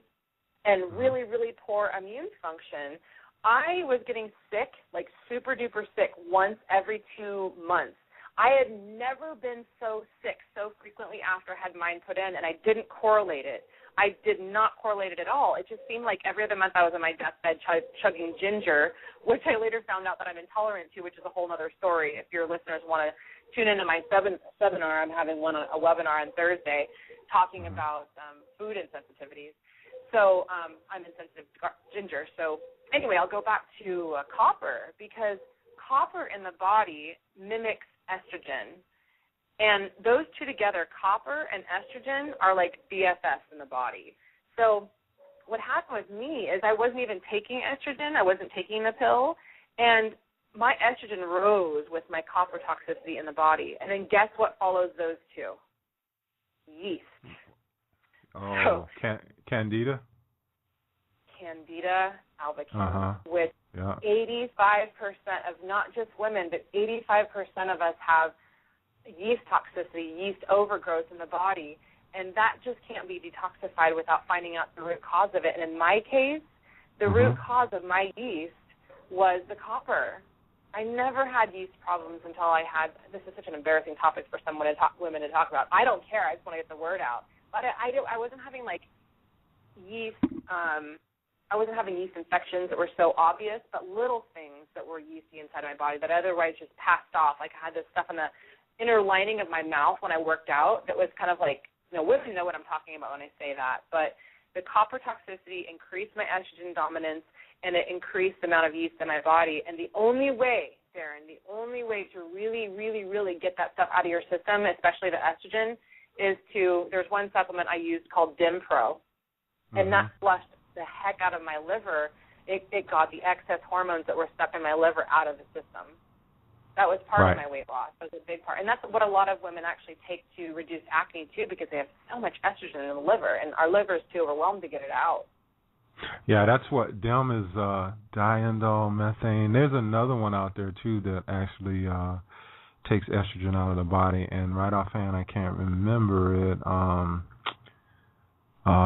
and really, really poor immune function. I was getting sick, like super duper sick, once every 2 months. I had never been so sick so frequently after I had mine put in, and I didn't correlate it. I did not correlate it at all. It just seemed like every other month I was on my deathbed chugging ginger, which I later found out that I'm intolerant to, which is a whole other story. If your listeners want to tune into my seminar, I'm having a webinar on Thursday talking about food insensitivities. So I'm insensitive to ginger. So anyway, I'll go back to copper, because copper in the body mimics estrogen. And those two together, copper and estrogen, are like BFFs in the body. So what happened with me is I wasn't even taking estrogen. I wasn't taking the pill. And my estrogen rose with my copper toxicity in the body. And then guess what follows those two? Yeast. Oh, so, Candida? Candida albicans, which 85% of not just women, but 85% of us have yeast toxicity, yeast overgrowth in the body, and that just can't be detoxified without finding out the root cause of it. And in my case, the root cause of my yeast was the copper. I never had yeast problems until I had, this is such an embarrassing topic for women to talk about. I don't care. I just want to get the word out. But I wasn't having, like, yeast, I wasn't having yeast infections that were so obvious, but little things that were yeasty inside my body that otherwise just passed off. Like I had this stuff in the inner lining of my mouth when I worked out that was kind of like, women know what I'm talking about when I say that. But the copper toxicity increased my estrogen dominance, and it increased the amount of yeast in my body. And the only way, Darren, to really, really, really get that stuff out of your system, especially the estrogen, is there's one supplement I used called Dimpro, and that flushed the heck out of my liver. It got the excess hormones that were stuck in my liver out of the system. That was part of my weight loss. That was a big part. And that's what a lot of women actually take to reduce acne, too, because they have so much estrogen in the liver, and our liver is too overwhelmed to get it out. Yeah, that's what DIM is, diindolylmethane. There's another one out there, too, that actually takes estrogen out of the body, and right offhand I can't remember it.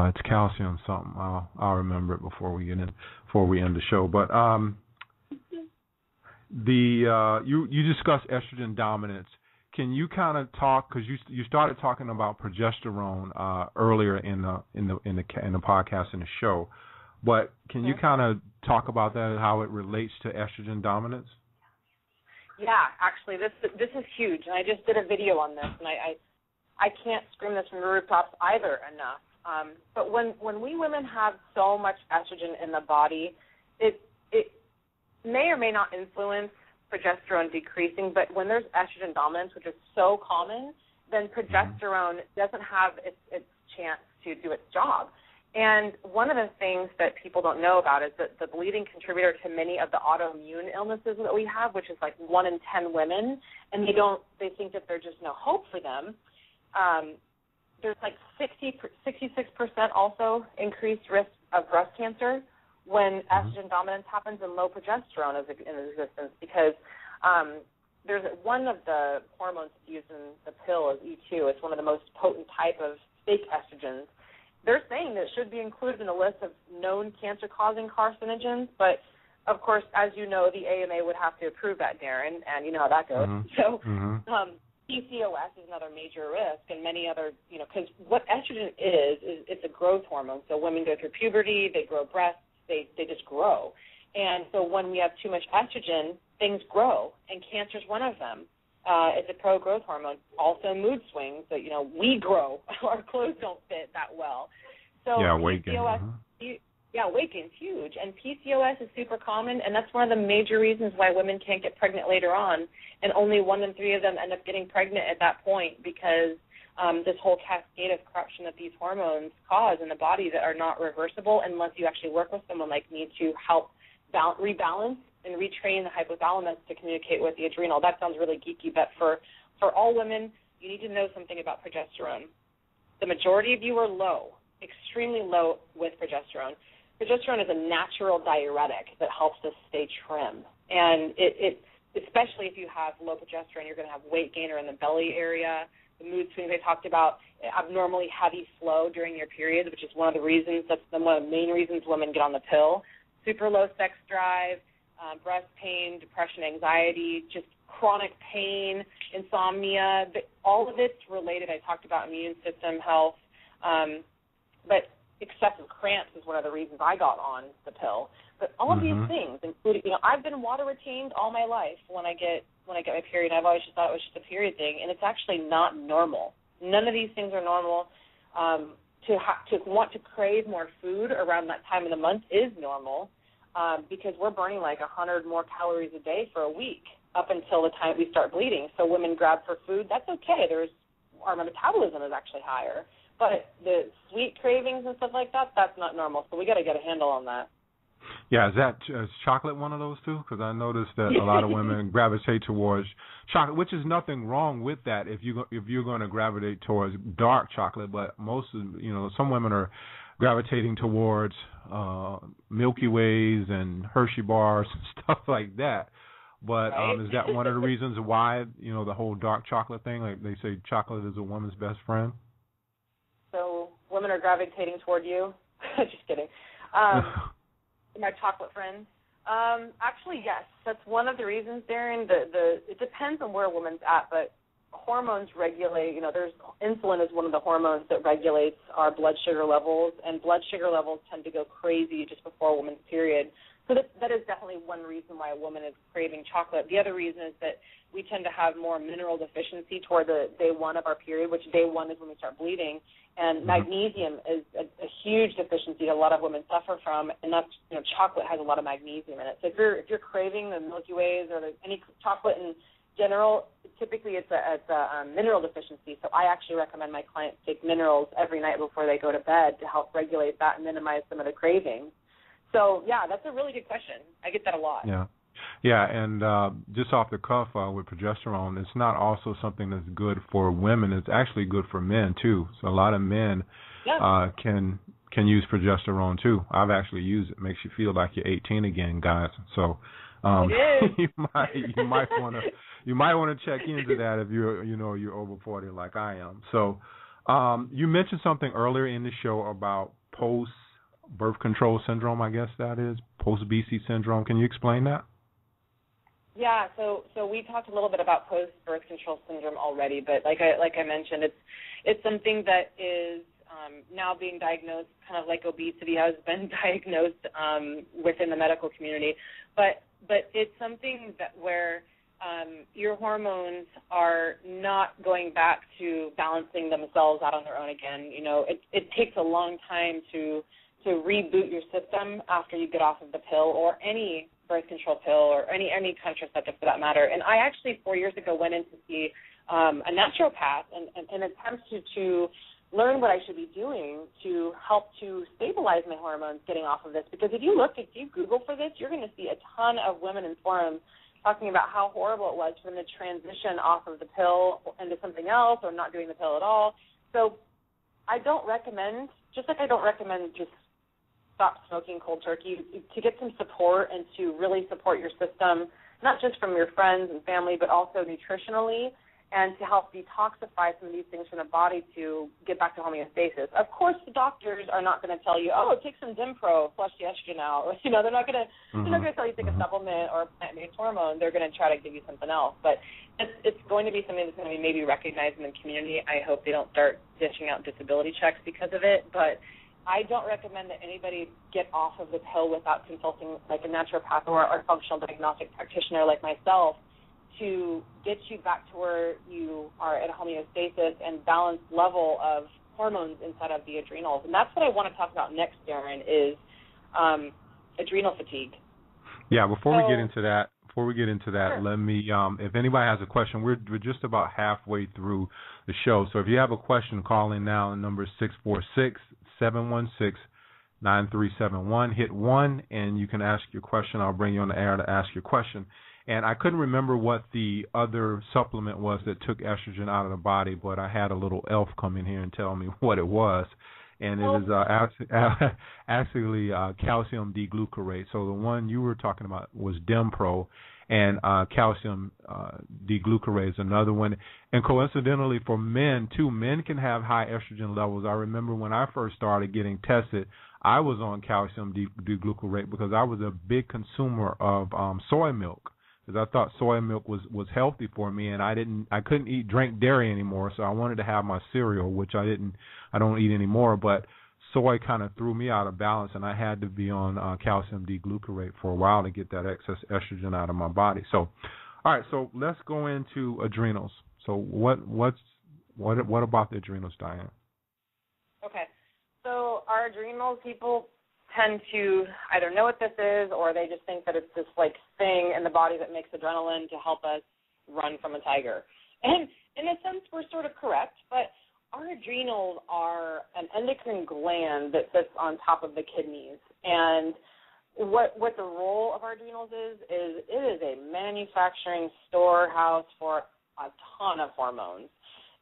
It's calcium something. I'll remember it before we end the show. But you discussed estrogen dominance. Can you kind of talk, because you started talking about progesterone earlier in the podcast in the show, but can you kind of talk about that and how it relates to estrogen dominance? Yeah, actually, this is huge, and I just did a video on this, and I can't scream this from the rooftops either enough. But when we women have so much estrogen in the body, it may or may not influence progesterone decreasing, but when there's estrogen dominance, which is so common, then progesterone doesn't have its chance to do its job. And one of the things that people don't know about is that the leading contributor to many of the autoimmune illnesses that we have, which is like 1 in 10 women, and they think that there's just no hope for them. There's like 66% also increased risk of breast cancer when estrogen dominance happens and low progesterone is in existence, because there's one of the hormones used in the pill is E2. It's one of the most potent type of fake estrogens. They're saying that it should be included in a list of known cancer-causing carcinogens, but, of course, as you know, the AMA would have to approve that, Darren, and you know how that goes. So PCOS is another major risk, and many other, because what estrogen is it's a growth hormone. So women go through puberty, they grow breasts, they just grow. And so when we have too much estrogen, things grow, and cancer is one of them. It's a pro-growth hormone. Also mood swings. So, we grow. Our clothes don't fit that well. So weight gain. Weight gain's huge. And PCOS is super common, and that's one of the major reasons why women can't get pregnant later on. And only 1 in 3 of them end up getting pregnant at that point because this whole cascade of corruption that these hormones cause in the body that are not reversible unless you actually work with someone like me to help rebalance and retrain the hypothalamus to communicate with the adrenal. That sounds really geeky, but for all women, you need to know something about progesterone. The majority of you are low, extremely low with progesterone. Progesterone is a natural diuretic that helps us stay trim. And it especially if you have low progesterone, you're going to have weight gain or in the belly area, the mood swings I talked about, abnormally heavy flow during your period, which is one of the reasons, one of the main reasons women get on the pill. Super low sex drive, breast pain, depression, anxiety, just chronic pain, insomnia. All of it's related. I talked about immune system health, but excessive cramps is one of the reasons I got on the pill. But all of these things, including, I've been water retained all my life when I get my period. I've always just thought it was just a period thing, and it's actually not normal. None of these things are normal. To want to crave more food around that time of the month is normal. Because we're burning like 100 more calories a day for a week up until the time we start bleeding. So women grab for food, that's okay. Our metabolism is actually higher. But the sweet cravings and stuff like that, that's not normal. So we got to get a handle on that. Yeah, is chocolate one of those too? Because I noticed that a lot of women gravitate towards chocolate, which is nothing wrong with that if you're going to gravitate towards dark chocolate. But most of some women are gravitating towards Milky Ways and Hershey bars and stuff like that. But is that one of the reasons why the whole dark chocolate thing? Like they say, chocolate is a woman's best friend. So women are gravitating toward you. Just kidding. My chocolate friends. Actually, yes, that's one of the reasons, Darren. It depends on where a woman's at, but hormones regulate. There's insulin is one of the hormones that regulates our blood sugar levels, and blood sugar levels tend to go crazy just before a woman's period. So that is definitely one reason why a woman is craving chocolate. The other reason is that we tend to have more mineral deficiency toward the day 1 of our period, which day 1 is when we start bleeding. And magnesium is a huge deficiency that a lot of women suffer from, and that's chocolate has a lot of magnesium in it. So if you're craving the Milky Ways or any chocolate in general, typically it's a mineral deficiency. So I actually recommend my clients take minerals every night before they go to bed to help regulate that and minimize some of the cravings. So, yeah, that's a really good question. I get that a lot. Yeah, and just off the cuff with progesterone, it's not also something that's good for women. It's actually good for men, too. So a lot of men can use progesterone, too. I've actually used it. It makes you feel like you're 18 again, guys. So you might want to check into that if you're over 40 like I am. So you mentioned something earlier in the show about post-birth control syndrome, I guess that is, post-BC syndrome. Can you explain that? Yeah, so we talked a little bit about post-birth control syndrome already, but like I mentioned, it's something that is now being diagnosed, kind of like obesity has been diagnosed within the medical community, but it's something where your hormones are not going back to balancing themselves out on their own again. It takes a long time to reboot your system after you get off of the pill or any birth control pill or any contraceptive for that matter. And I actually 4 years ago went in to see a naturopath and attempted to learn what I should be doing to help to stabilize my hormones getting off of this. Because if you Google for this, you're going to see a ton of women in forums talking about how horrible it was for them to transition off of the pill into something else or not doing the pill at all. So I don't recommend, just like I don't recommend just stop smoking cold turkey, to get some support and to really support your system, not just from your friends and family, but also nutritionally and to help detoxify some of these things from the body to get back to homeostasis. Of course, the doctors are not going to tell you, oh, take some Dimpro, flush the estrogen out. They're not going to tell you to take a supplement or a plant-based hormone. They're going to try to give you something else. But it's going to be something that's going to be maybe recognized in the community. I hope they don't start dishing out disability checks because of it. But I don't recommend that anybody get off of the pill without consulting like a naturopath or a functional diagnostic practitioner like myself to get you back to where you are at a homeostasis and balanced level of hormones inside of the adrenals. And that's what I want to talk about next, Darren, is adrenal fatigue. Yeah, before we get into that, sure. Let me, if anybody has a question, we're just about halfway through the show. So if you have a question, call in now. The number is 646-716-9371. Hit 1, and you can ask your question. I'll bring you on the air to ask your question. And I couldn't remember what the other supplement was that took estrogen out of the body, but I had a little elf come in here and tell me what it was. And it is actually calcium D-glucarate. So the one you were talking about was Dimpro, and calcium D-glucarate is another one. And coincidentally for men, too, men can have high estrogen levels. I remember when I first started getting tested, I was on calcium D-glucarate because I was a big consumer of soy milk. Because I thought soy milk was healthy for me, and I couldn't drink dairy anymore, so I wanted to have my cereal, which I don't eat anymore. But soy kind of threw me out of balance, and I had to be on calcium D-glucarate for a while to get that excess estrogen out of my body. So, all right, so let's go into adrenals. So what about the adrenals, Diane? Okay, so our adrenals, people tend to either know what this is or they just think that it's this like thing in the body that makes adrenaline to help us run from a tiger. And in a sense, we're sort of correct, but our adrenals are an endocrine gland that sits on top of the kidneys. And what the role of our adrenals is it is a manufacturing storehouse for a ton of hormones.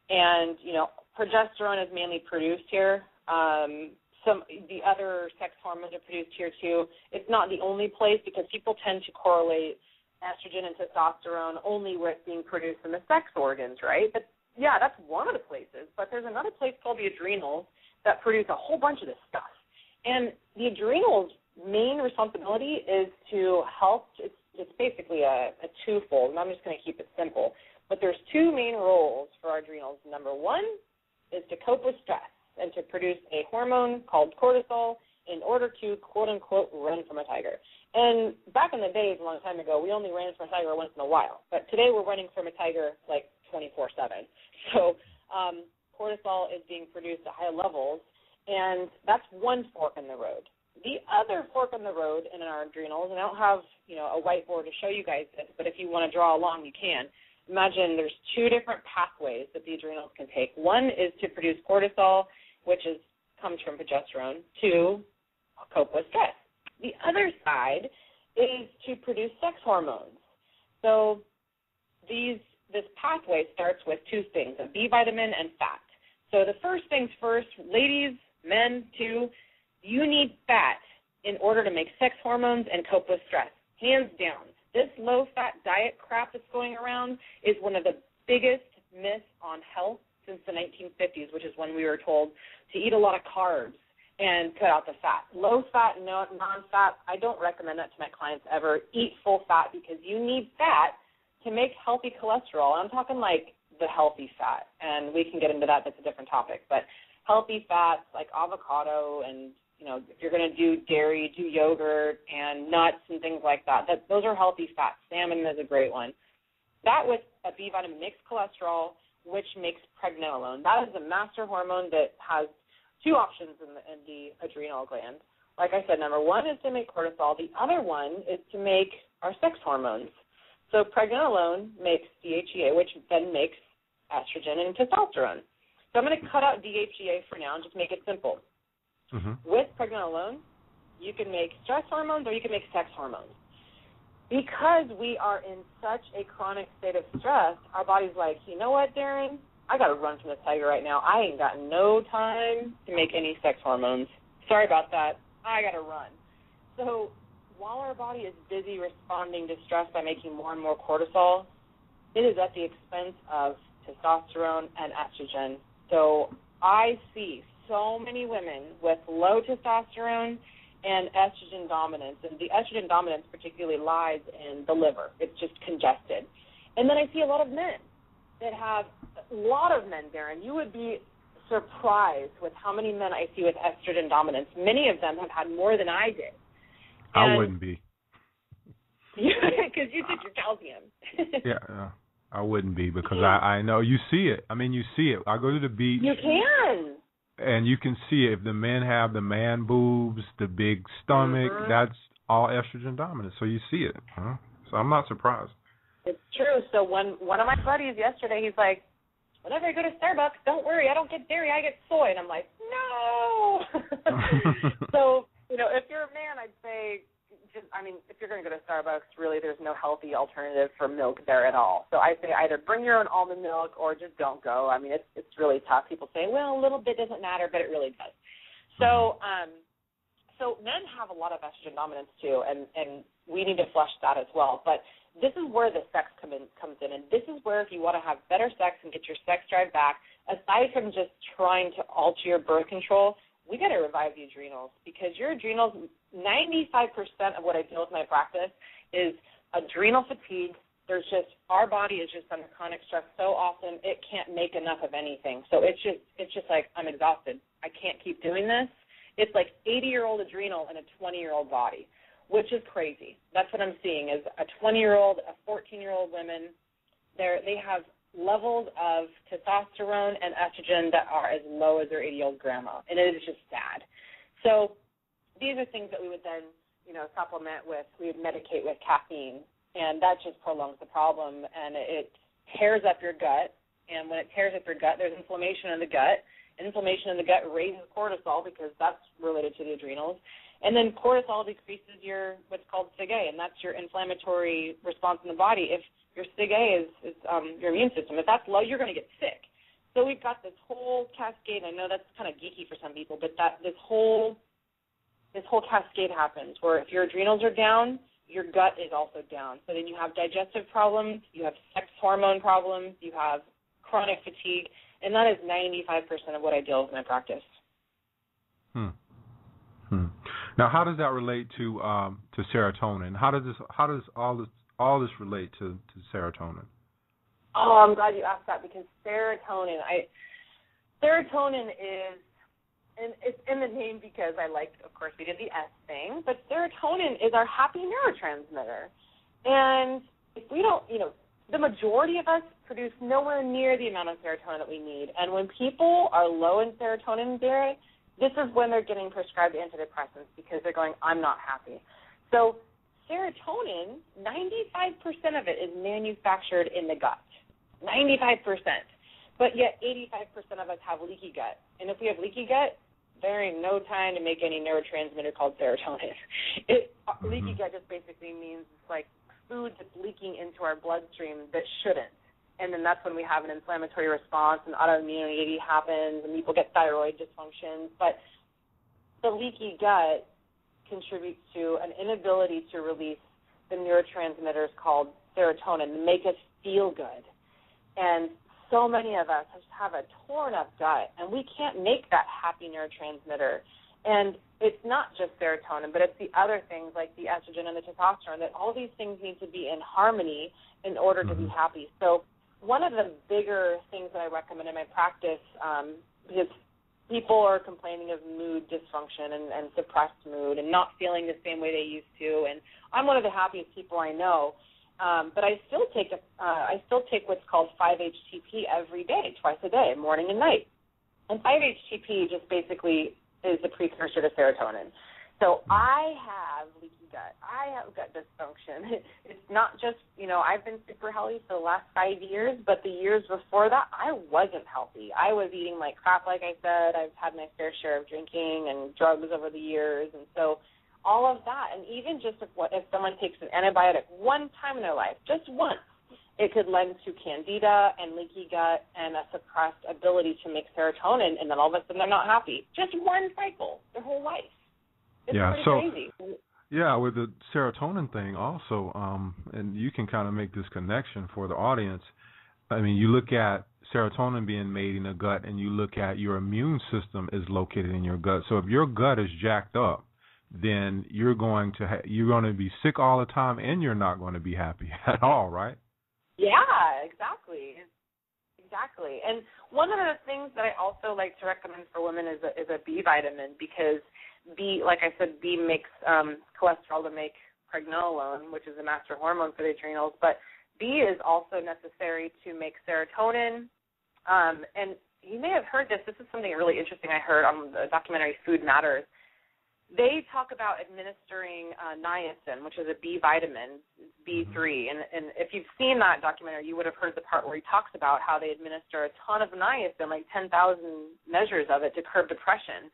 And, progesterone is mainly produced here. The other sex hormones are produced here too. It's not the only place because people tend to correlate estrogen and testosterone only with being produced in the sex organs, right? But yeah, that's one of the places. But there's another place called the adrenals that produce a whole bunch of this stuff. And the adrenals' main responsibility is to help. It's basically a twofold, and I'm just going to keep it simple. But there's two main roles for our adrenals. Number one is to cope with stress and to produce a hormone called cortisol in order to, quote-unquote, run from a tiger. And back in the days, a long time ago, we only ran from a tiger once in a while. But today we're running from a tiger like 24/7. So cortisol is being produced at high levels, and that's one fork in the road. The other fork in the road in our adrenals, and I don't have a whiteboard to show you guys this, but if you want to draw along, you can. Imagine there's two different pathways that the adrenals can take. One is to produce cortisol, which comes from progesterone, to cope with stress. The other side is to produce sex hormones. So this pathway starts with two things, a B vitamin and fat. So the first things first, ladies, men too, you need fat in order to make sex hormones and cope with stress, hands down. This low-fat diet crap that's going around is one of the biggest myths on health since the 1950s, which is when we were told to eat a lot of carbs and cut out the fat. Low-fat, non-fat, I don't recommend that to my clients ever. Eat full fat because you need fat to make healthy cholesterol. I'm talking like the healthy fat, and we can get into that. That's a different topic. But healthy fats like avocado and if you're going to do dairy, do yogurt and nuts and things like that. Those are healthy fats. Salmon is a great one. That with a B vitamin makes cholesterol, which makes pregnenolone. That is a master hormone that has two options in the adrenal gland. Like I said, number one is to make cortisol. The other one is to make our sex hormones. So pregnenolone makes DHEA, which then makes estrogen and testosterone. So I'm going to cut out DHEA for now and just make it simple. Mm-hmm. With pregnenolone, you can make stress hormones or you can make sex hormones. Because we are in such a chronic state of stress, our body's like, you know what, Darren? I got to run from the tiger right now. I ain't got no time to make any sex hormones. Sorry about that. I got to run. So while our body is busy responding to stress by making more and more cortisol, it is at the expense of testosterone and estrogen. So I see so many women with low testosterone and estrogen dominance, and the estrogen dominance particularly lies in the liver. It's just congested. And then I see a lot of men that have, a lot of men, Darren, you would be surprised with how many men I see with estrogen dominance. Many of them have had more than I did. And I wouldn't be. Because you took your calcium. Yeah, I wouldn't be, because I know you see it. I mean, you see it. I go to the beach. You can. And you can see it. If the men have the man boobs, the big stomach, that's all estrogen dominant. So you see it. Huh? So I'm not surprised. It's true. So one of my buddies yesterday, he's like, whenever I go to Starbucks, don't worry, I don't get dairy, I get soy. And I'm like, no. So, if you're a man, I'd say, if you're going to go to Starbucks, really there's no healthy alternative for milk there at all. So I say either bring your own almond milk or just don't go. I mean, it's really tough. People say, well, a little bit doesn't matter, but it really does. So so men have a lot of estrogen dominance too, and we need to flush that as well. But this is where the sex comes in, and this is where if you want to have better sex and get your sex drive back, aside from just trying to alter your birth control, we got to revive the adrenals, because your adrenals, 95% of what I deal with in my practice is adrenal fatigue. Our body is just under chronic stress so often it can't make enough of anything. So it's just like, I'm exhausted. I can't keep doing this. It's like 80-year-old adrenal in a 20-year-old body, which is crazy. That's what I'm seeing is a 20-year-old, a 14-year-old women, they have levels of testosterone and estrogen that are as low as their 80-year-old grandma, and it is just sad. So these are things that we would then, supplement with. We would medicate with caffeine, and that just prolongs the problem, and it tears up your gut. And when it tears up your gut, there's inflammation in the gut. Inflammation in the gut raises cortisol, because that's related to the adrenals. And then cortisol decreases your what's called SIG-A, and that's your inflammatory response in the body. If your SIG-A is your immune system, if that's low, you're going to get sick. So we've got this whole cascade. I know that's kind of geeky for some people, but this whole cascade happens where if your adrenals are down, your gut is also down. So then you have digestive problems, you have sex hormone problems, you have chronic fatigue, and that is 95% of what I deal with in my practice. Now, how does that relate to serotonin? How does all this relate to serotonin? Oh, I'm glad you asked that, because serotonin is, and it's in the name because of course, we did the S thing, but serotonin is our happy neurotransmitter. And if we don't, the majority of us produce nowhere near the amount of serotonin that we need. And when people are low in serotonin, Derek, this is when they're getting prescribed antidepressants, because they're going, I'm not happy. So serotonin, 95% of it is manufactured in the gut, 95%. But yet 85% of us have leaky gut. And if we have leaky gut, there ain't no time to make any neurotransmitter called serotonin. Leaky gut just basically means it's like food that's leaking into our bloodstream that shouldn't. And then that's when we have an inflammatory response and autoimmunity happens and people get thyroid dysfunction. But the leaky gut contributes to an inability to release the neurotransmitters called serotonin to make us feel good. And so many of us have a torn-up gut, and we can't make that happy neurotransmitter. And it's not just serotonin, but it's the other things like the estrogen and the testosterone, that all these things need to be in harmony in order to be happy. So one of the bigger things that I recommend in my practice, because people are complaining of mood dysfunction and suppressed mood and not feeling the same way they used to, and I'm one of the happiest people I know. But I still take what's called 5-HTP every day, twice a day, morning and night. And 5-HTP just basically is the precursor to serotonin. So I have leaky gut. I have gut dysfunction. It's not just, I've been super healthy for the last 5 years, but the years before that, I wasn't healthy. I was eating like crap, like I said. I've had my fair share of drinking and drugs over the years, and so all of that, and even just if someone takes an antibiotic one time in their life, just once, it could lend to candida and leaky gut and a suppressed ability to make serotonin, and then all of a sudden they're not happy. Just one cycle, their whole life. It's pretty crazy. Yeah, with the serotonin thing also, and you can kind of make this connection for the audience. I mean, you look at serotonin being made in the gut, and you look at your immune system is located in your gut. So if your gut is jacked up, then you're going to be sick all the time, and you're not going to be happy at all, right? Yeah, exactly. Exactly. And one of the things that I also like to recommend for women is a B vitamin, because B, like I said, B makes cholesterol to make pregnenolone, which is the master hormone for the adrenals, but B is also necessary to make serotonin. And you may have heard this. This is something really interesting I heard on the documentary Food Matters. They talk about administering niacin, which is a B vitamin, B3. And if you've seen that documentary, you would have heard the part where he talks about how they administer a ton of niacin, like 10,000 measures of it, to curb depression.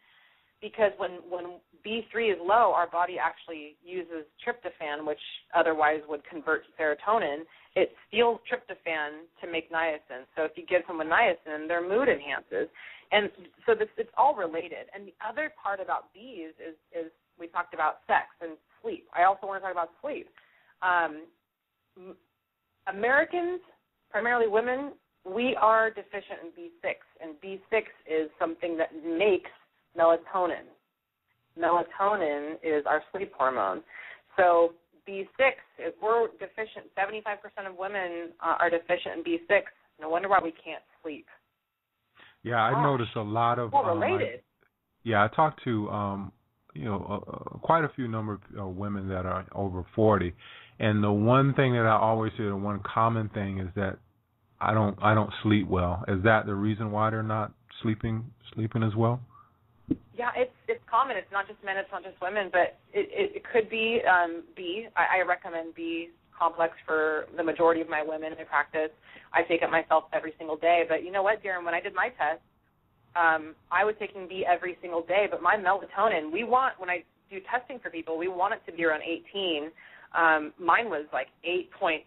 Because when B3 is low, our body actually uses tryptophan, which otherwise would convert to serotonin. It steals tryptophan to make niacin. So if you give someone niacin, their mood enhances. And so it's all related. And the other part about B's is we talked about sex and sleep. I also want to talk about sleep. Americans, primarily women, we are deficient in B6, and B6 is something that makes melatonin. Melatonin is our sleep hormone. So B6, if we're deficient, 75% of women are deficient in B6. No wonder why we can't sleep. Yeah, I noticed a lot of related. I talked to quite a few number of women that are over 40, and the one thing that I always hear, the one common thing, is that I don't sleep well. Is that the reason why they're not sleeping as well? Yeah, it's common. It's not just men, it's not just women, but it could be B. I recommend B complex for the majority of my women in practice. I take it myself every single day. But you know what, Darren, when I did my test, I was taking B every single day, but my melatonin, when I do testing for people, we want it to be around 18. Mine was like 8.8.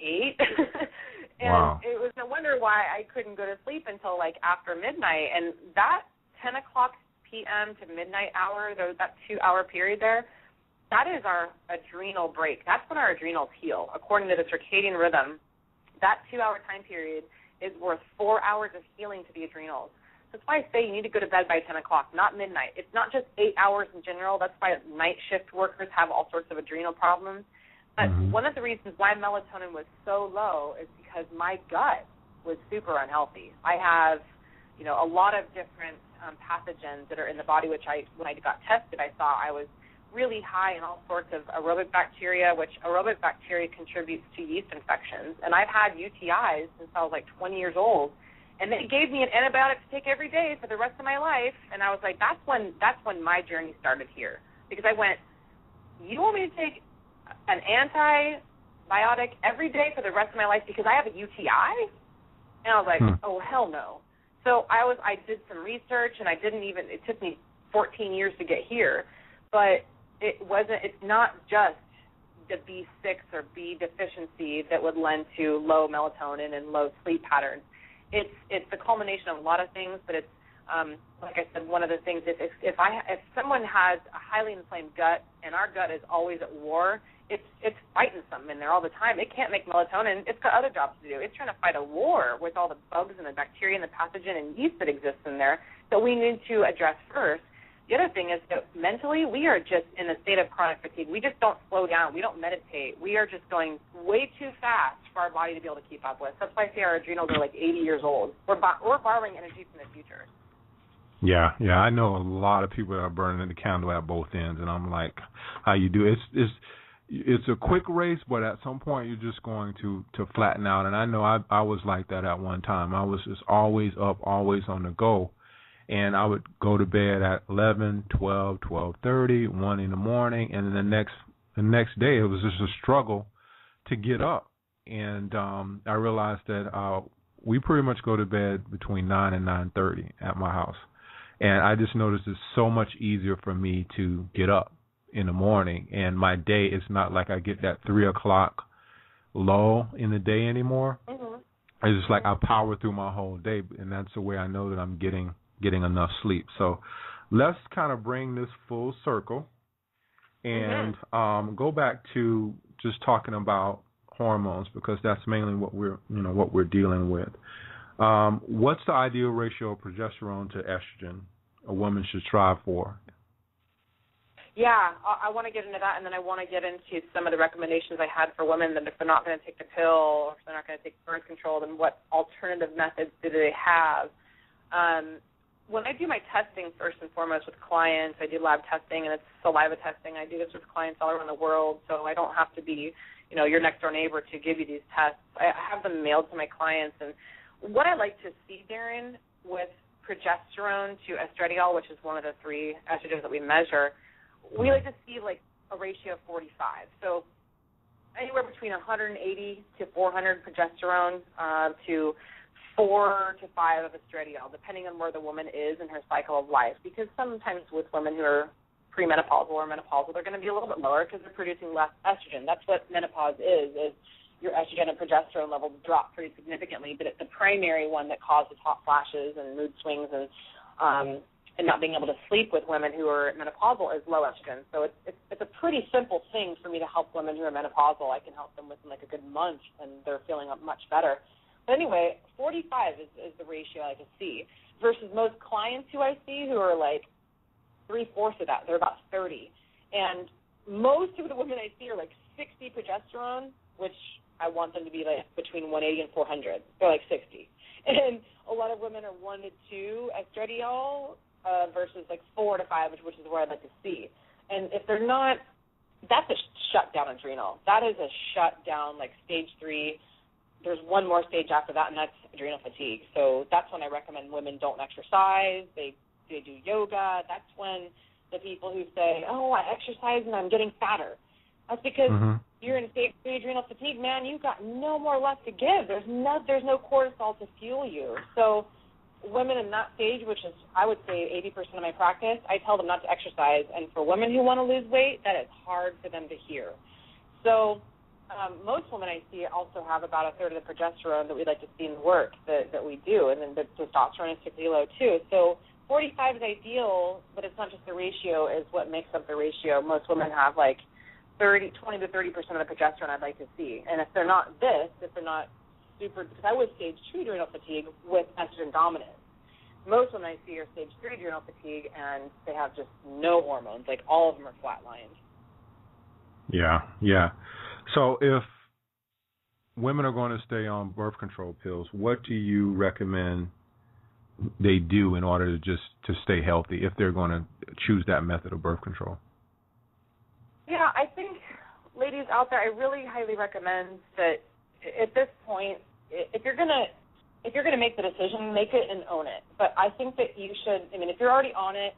And wow. It was no wonder why I couldn't go to sleep until like after midnight. And that 10 o'clock p.m. to midnight hour, that 2-hour period there, that is our adrenal break. That's when our adrenals heal. According to the circadian rhythm, that 2-hour time period is worth 4 hours of healing to the adrenals. That's why I say you need to go to bed by 10 o'clock, not midnight. It's not just 8 hours in general. That's why night shift workers have all sorts of adrenal problems. But one of the reasons why melatonin was so low is because my gut was super unhealthy. I have, a lot of different pathogens that are in the body, which when I got tested, I saw I was really high in all sorts of aerobic bacteria, which aerobic bacteria contributes to yeast infections. And I've had UTIs since I was like 20 years old. And they gave me an antibiotic to take every day for the rest of my life. And I was like, that's when my journey started here. Because I went, you want me to take an antibiotic every day for the rest of my life because I have a UTI? And I was like, oh, hell no. So I did some research, and it took me 14 years to get here. But it's not just the B6 or B deficiency that would lend to low melatonin and low sleep patterns. It's the culmination of a lot of things, but it's, like I said, one of the things, if someone has a highly inflamed gut and our gut is always at war, it's fighting something in there all the time. It can't make melatonin. It's got other jobs to do. It's trying to fight a war with all the bugs and the bacteria and the pathogen and yeast that exists in there that we need to address first. The other thing is that mentally we are just in a state of chronic fatigue. We just don't slow down. We don't meditate. We are just going way too fast for our body to be able to keep up with. That's why I say our adrenals are like 80 years old. We're borrowing energy from the future. Yeah, I know a lot of people that are burning the candle at both ends, and I'm like, how you do it? It's a quick race, but at some point you're just going to flatten out. And I know I was like that at one time. I was just always up, always on the go. And I would go to bed at 11, 12, 12:30, 1 in the morning, and then the next day it was just a struggle to get up. And I realized that we pretty much go to bed between 9 and 9:30 at my house. And I just noticed it's so much easier for me to get up in the morning, and my day, it's not like I get that 3 o'clock lull in the day anymore. It's just like I power through my whole day, and that's the way I know that I'm getting enough sleep. So let's kind of bring this full circle and go back to just talking about hormones, because that's mainly what we're dealing with. What's the ideal ratio of progesterone to estrogen a woman should strive for? Yeah, I want to get into that, and then I want to get into some of the recommendations I had for women that if they're not going to take the pill or if they're not going to take birth control, then what alternative methods do they have? When I do my testing, first and foremost with clients, I do lab testing, and it's saliva testing. I do this with clients all around the world, so I don't have to be, your next-door neighbor to give you these tests. I have them mailed to my clients, and what I like to see, Darren, with progesterone to estradiol, which is one of the three estrogens that we measure, we like to see like a ratio of 45. So anywhere between 180 to 400 progesterone to 4 to 5 of estradiol, depending on where the woman is in her cycle of life. Because sometimes with women who are premenopausal or menopausal, they're going to be a little bit lower because they're producing less estrogen. That's what menopause is your estrogen and progesterone levels drop pretty significantly, but it's the primary one that causes hot flashes and mood swings and not being able to sleep with women who are menopausal is low estrogen. So it's a pretty simple thing for me to help women who are menopausal. I can help them within like a good month, and they're feeling much better. But anyway, 45 is the ratio I can see versus most clients who I see who are like 3/4 of that. They're about 30. And most of the women I see are like 60 progesterone, which I want them to be like between 180 and 400. They're like 60. And a lot of women are 1 to 2 estradiol versus like 4 to 5, which is where I'd like to see. And if they're not, that's a shutdown adrenal. That is a shutdown, like stage 3. There's one more stage after that, and that's adrenal fatigue. So that's when I recommend women don't exercise. They do yoga. That's when the people who say, oh, I exercise and I'm getting fatter. That's because you're in stage 3 adrenal fatigue, man. You've got no more left to give. There's no cortisol to fuel you. So women in that stage, which is, I would say, 80% of my practice, I tell them not to exercise. And for women who want to lose weight, that is hard for them to hear. So most women I see also have about a third of the progesterone that we like to see in the work that we do, and then the testosterone is particularly low too. So 45 is ideal, but it's not just the ratio, is what makes up the ratio. Most women have like 20 to 30% of the progesterone I'd like to see. And if they're not super, because I was stage 2 adrenal fatigue with estrogen dominance. Most women I see are stage 3 adrenal fatigue, and they have just no hormones. Like all of them are flatlined. Yeah. So if women are going to stay on birth control pills, what do you recommend they do in order to stay healthy if they're going to choose that method of birth control? Yeah, I think, ladies out there, I really highly recommend that at this point, if you're gonna make the decision, make it and own it. But I think that you should. I mean, if you're already on it,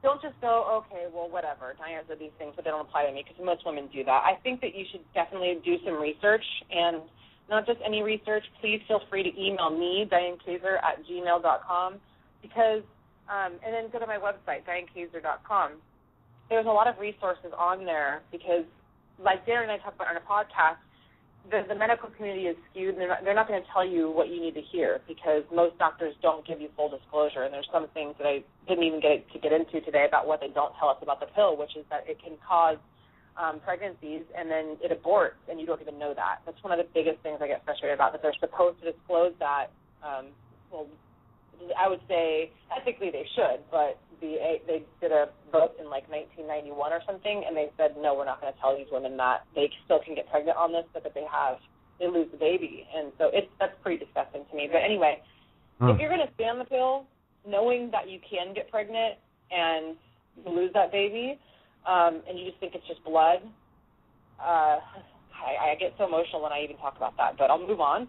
don't just go, okay, well, whatever. Diane said these things, but they don't apply to me, because most women do that. I think that you should definitely do some research, and not just any research. Please feel free to email me, DianeKazer@gmail.com, because, and then go to my website, DianeKazer.com. There's a lot of resources on there because, like Darren and I talked about on our podcast, the medical community is skewed, and they're not going to tell you what you need to hear because most doctors don't give you full disclosure. And there's some things that I didn't even get into today about what they don't tell us about the pill, which is that it can cause pregnancies, and then it aborts, and you don't even know that. That's one of the biggest things I get frustrated about, that they're supposed to disclose that. Well, I would say ethically they should, but they did a vote in like 1991 or something, and they said, no, we're not going to tell these women that they still can get pregnant on this, but that they lose the baby. And so that's pretty disgusting to me. But anyway, if you're going to stay on the pill, knowing that you can get pregnant and lose that baby, and you just think it's just blood, I get so emotional when I even talk about that, but I'll move on.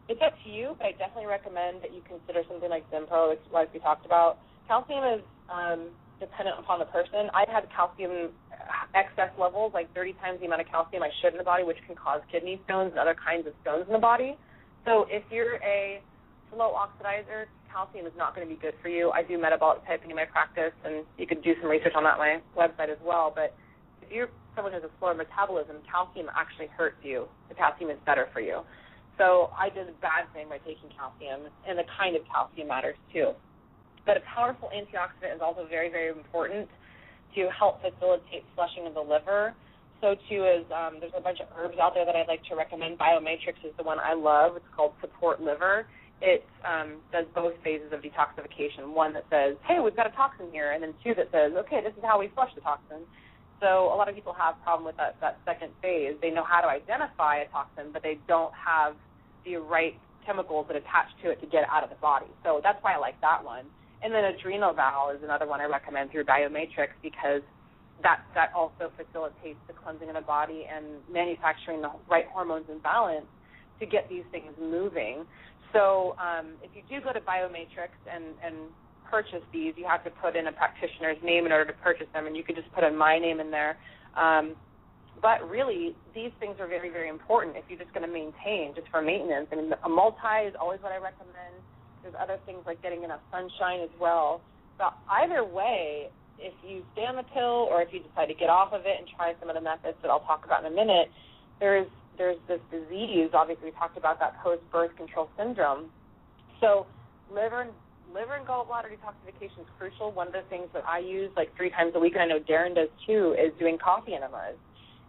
It's up to you, but I definitely recommend that you consider something like Zimpro, like we talked about. Calcium is dependent upon the person. I've had calcium excess levels, like 30 times the amount of calcium I should in the body, which can cause kidney stones and other kinds of stones in the body. So if you're a slow oxidizer, calcium is not going to be good for you. I do metabolic typing in my practice, and you could do some research on that on my website as well. But if you're someone who has a slower metabolism, calcium actually hurts you. The calcium is better for you. So I did a bad thing by taking calcium, and the kind of calcium matters too. But a powerful antioxidant is also very, very important to help facilitate flushing of the liver. So, too, is there's a bunch of herbs out there that I'd like to recommend. Biomatrix is the one I love. It's called Support Liver. It does both phases of detoxification. One that says, hey, we've got a toxin here, and then two that says, okay, this is how we flush the toxin. So a lot of people have a problem with that second phase. They know how to identify a toxin, but they don't have the right chemicals that attach to it to get it out of the body. So that's why I like that one. And then Adrenal Val is another one I recommend through Biomatrix, because that also facilitates the cleansing of the body and manufacturing the right hormones in balance to get these things moving. So if you do go to Biomatrix and purchase these, you have to put in a practitioner's name in order to purchase them, and you could just put in my name in there. But really, these things are very, very important if you're just going to maintain, just for maintenance. I mean, a multi is always what I recommend. There's other things like getting enough sunshine as well. But either way, if you stay on the pill or if you decide to get off of it and try some of the methods that I'll talk about in a minute, there's this disease. Obviously, we talked about that post-birth control syndrome. So liver and gallbladder detoxification is crucial. One of the things that I use like 3 times a week, and I know Darren does too, is doing coffee enemas.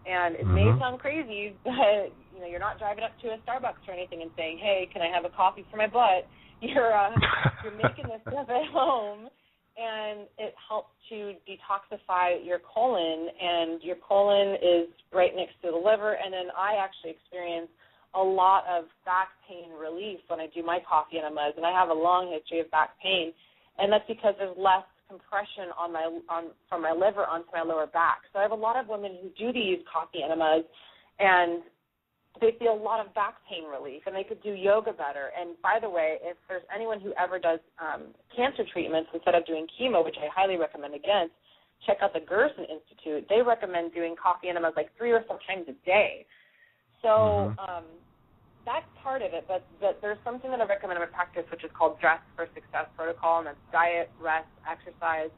And it may sound crazy, but you're not driving up to a Starbucks or anything and saying, hey, can I have a coffee for my butt? You're making this stuff at home, and it helps to detoxify your colon, and your colon is right next to the liver. And then I actually experience a lot of back pain relief when I do my coffee enemas, and I have a long history of back pain, and that's because there's less compression from my liver onto my lower back. So I have a lot of women who do these coffee enemas, and they feel a lot of back pain relief, and they could do yoga better. And by the way, if there's anyone who ever does cancer treatments instead of doing chemo, which I highly recommend against, check out the Gerson Institute. They recommend doing coffee enemas like 3 or 4 times a day. So that's part of it, but there's something that I recommend in my practice, which is called Dress for Success Protocol, and that's diet, rest, exercise,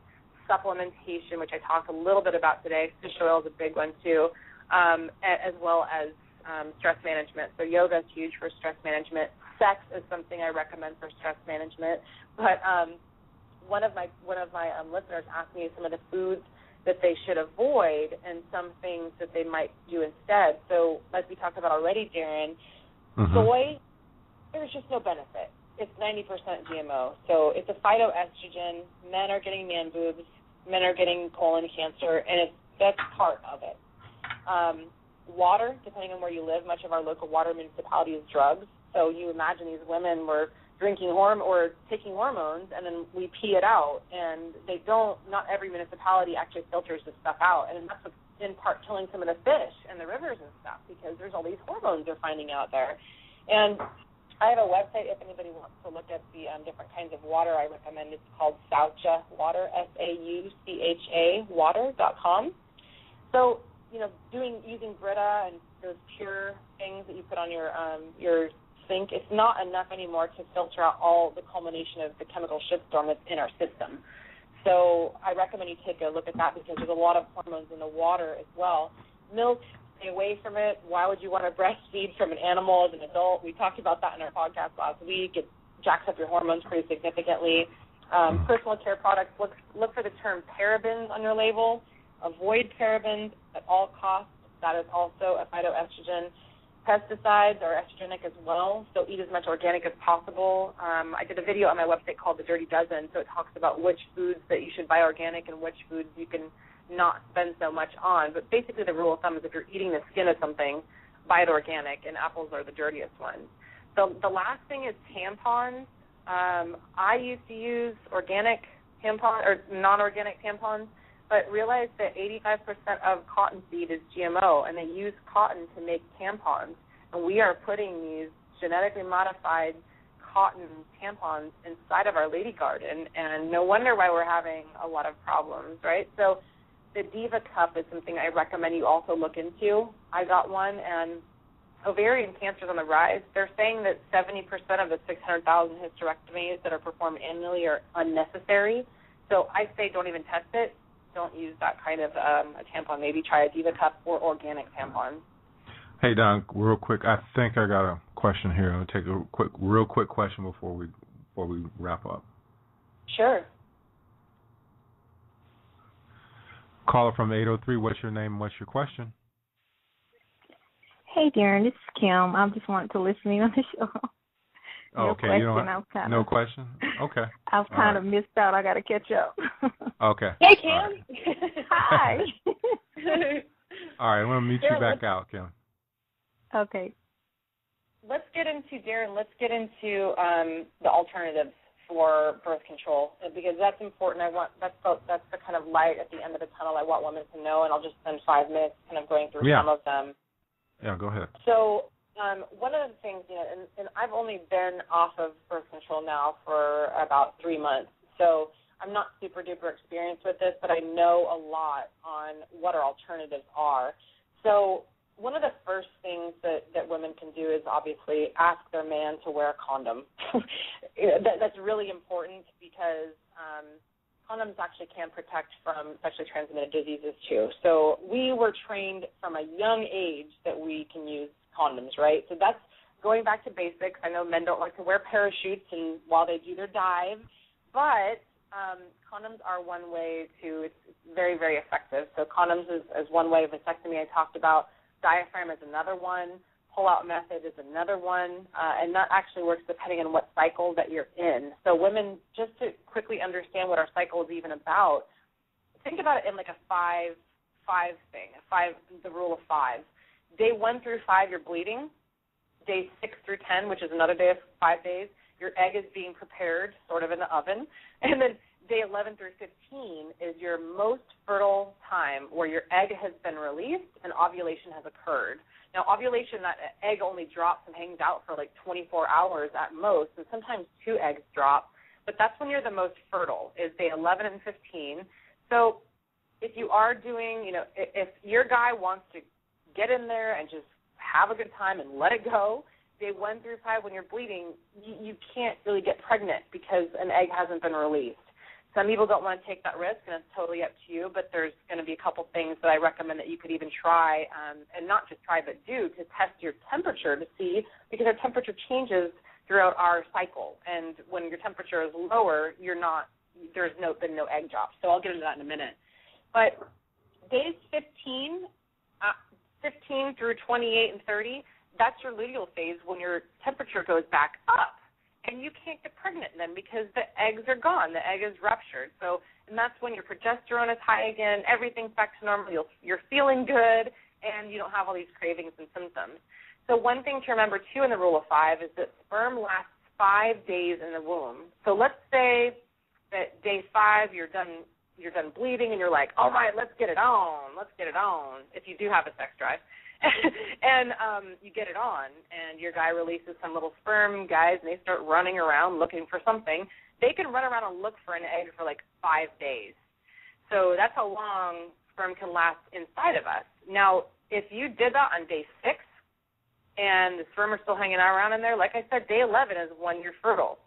supplementation, which I talked a little bit about today. Fish oil is a big one too, as well as stress management. So yoga is huge for stress management. Sex is something I recommend for stress management. But one of my listeners asked me some of the foods that they should avoid and some things that they might do instead. So like we talked about already, Darren, soy, there's just no benefit. It's 90% GMO. So it's a phytoestrogen. Men are getting man boobs. Men are getting colon cancer, and that's part of it. Water, depending on where you live, much of our local water municipality is drugs. So you imagine these women were drinking or taking hormones, and then we pee it out. And not every municipality actually filters this stuff out. And that's what's in part killing some of the fish and the rivers and stuff, because there's all these hormones they're finding out there. And I have a website if anybody wants to look at the different kinds of water I recommend. It's called Saucha Water, SAUCHA water.com. So, using Brita and those pure things that you put on your sink, it's not enough anymore to filter out all the culmination of the chemical shitstorm that's in our system. So I recommend you take a look at that, because there's a lot of hormones in the water as well. Milk, stay away from it. Why would you want to breastfeed from an animal as an adult? We talked about that in our podcast last week. It jacks up your hormones pretty significantly. Personal care products, look for the term parabens on your label. Avoid parabens at all costs. That is also a phytoestrogen. Pesticides are estrogenic as well, so eat as much organic as possible. I did a video on my website called The Dirty Dozen, so it talks about which foods that you should buy organic and which foods you can not spend so much on. But basically the rule of thumb is if you're eating the skin of something, buy it organic, and apples are the dirtiest ones. So the last thing is tampons. I used to use organic tampons or non-organic tampons, but realized that 85% of cottonseed is GMO, and they use cotton to make tampons. And we are putting these genetically modified cotton tampons inside of our lady garden, and no wonder why we're having a lot of problems, right? So the Diva Cup is something I recommend you also look into. I got one, and ovarian cancer is on the rise. They're saying that 70% of the 600,000 hysterectomies that are performed annually are unnecessary. So I say don't even test it. Don't use that kind of a tampon. Maybe try a Diva Cup or organic tampon. Hey, Don, real quick, I think I got a question here. I'll take a real quick question before we wrap up. Sure. Caller from 803, what's your name? What's your question? Hey, Darren, this is Kim. I just wanted to listen in on the show. No question. No question? Okay. I've kind of missed out. I got to catch up. Okay. Hey, Kim. Right. Hi. All right, I'm going to meet you back out, Kim. Okay. Let's get into, Darren, the alternatives for birth control, because that's important. That's the kind of light at the end of the tunnel I want women to know, and I'll just spend 5 minutes kind of going through some of them. Yeah, go ahead. So one of the things, and I've only been off of birth control now for about 3 months, so I'm not super duper experienced with this, but I know a lot on what our alternatives are. So one of the first things that women can do is obviously ask their man to wear a condom. That's really important because condoms actually can protect from sexually transmitted diseases too. So we were trained from a young age that we can use condoms, right? So that's going back to basics. I know men don't like to wear parachutes and while they do their dive, but condoms are one way to, it's very, very effective. So condoms is one way. Vasectomy I talked about. Diaphragm is another one. Pull-out method is another one. And that actually works depending on what cycle that you're in. So women, just to quickly understand what our cycle is even about, think about it in like a five thing, the rule of 5. Day 1 through 5, you're bleeding. Day 6 through 10, which is another day of 5 days, your egg is being prepared sort of in the oven. And then day 11 through 15 is your most fertile time where your egg has been released and ovulation has occurred. Now, ovulation, that egg only drops and hangs out for like 24 hours at most, and sometimes 2 eggs drop. But that's when you're the most fertile, is day 11 and 15. So if you are doing, if your guy wants to get in there and just have a good time and let it go, day 1 through 5 when you're bleeding, you can't really get pregnant because an egg hasn't been released. Some people don't want to take that risk, and it's totally up to you, but there's going to be a couple things that I recommend that you could even try, and not just try but do, to test your temperature to see, because our temperature changes throughout our cycle, and when your temperature is lower, there's been no egg drops. So I'll get into that in a minute. But days 15 through 28 and 30, that's your luteal phase when your temperature goes back up. And you can't get pregnant then because the eggs are gone. The egg is ruptured. And that's when your progesterone is high again, everything's back to normal, you're feeling good, and you don't have all these cravings and symptoms. So one thing to remember, too, in the rule of 5 is that sperm lasts 5 days in the womb. So let's say that day 5 you're done bleeding and you're like, all right, let's get it on, if you do have a sex drive. And you get it on, and your guy releases some little sperm guys, and they start running around looking for something. They can run around and look for an egg for like 5 days. So that's how long sperm can last inside of us. Now, if you did that on day 6 and the sperm are still hanging around in there, like I said, day 11 is when you're fertile.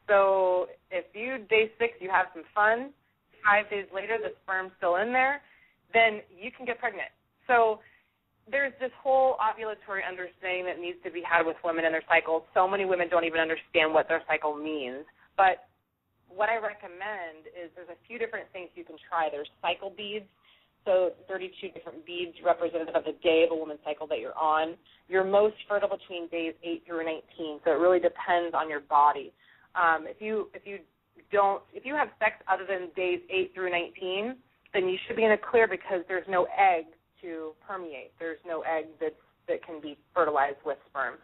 So if day 6 you have some fun, 5 days later the sperm's still in there, then you can get pregnant. So there's this whole ovulatory understanding that needs to be had with women in their cycles. So many women don't even understand what their cycle means. But what I recommend is there's a few different things you can try. There's cycle beads, so 32 different beads representative of the day of a woman's cycle that you're on. You're most fertile between days 8 through 19, so it really depends on your body. If you have sex other than days 8 through 19, then you should be in a clear because there's no egg to permeate. There's no egg that can be fertilized with sperm.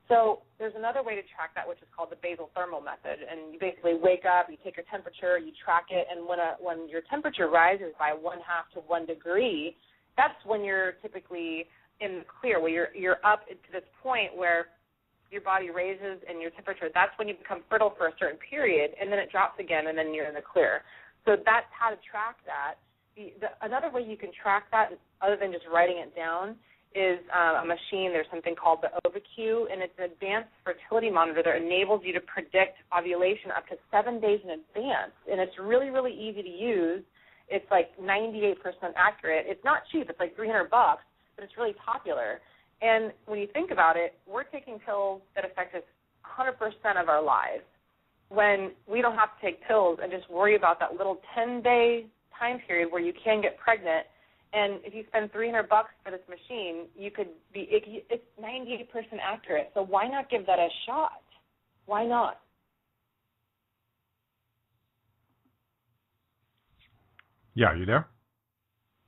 So there's another way to track that, which is called the basal thermal method. And you basically wake up, you take your temperature, you track it, and when your temperature rises by 1/2 to 1 degree, that's when you're typically in the clear, where you're up to this point where your body raises and your temperature. That's when you become fertile for a certain period, and then it drops again, and then you're in the clear. So that's how to track that. Another way you can track that, other than just writing it down, is a machine. There's something called the OvaQ, and it's an advanced fertility monitor that enables you to predict ovulation up to 7 days in advance. And it's really, really easy to use. It's like 98% accurate. It's not cheap. It's like $300, but it's really popular. And when you think about it, we're taking pills that affect us 100% of our lives when we don't have to take pills and just worry about that little 10-day time period where you can get pregnant And if you spend $300 for this machine, it's 98% accurate. So why not give that a shot? Why not? Yeah, are you there?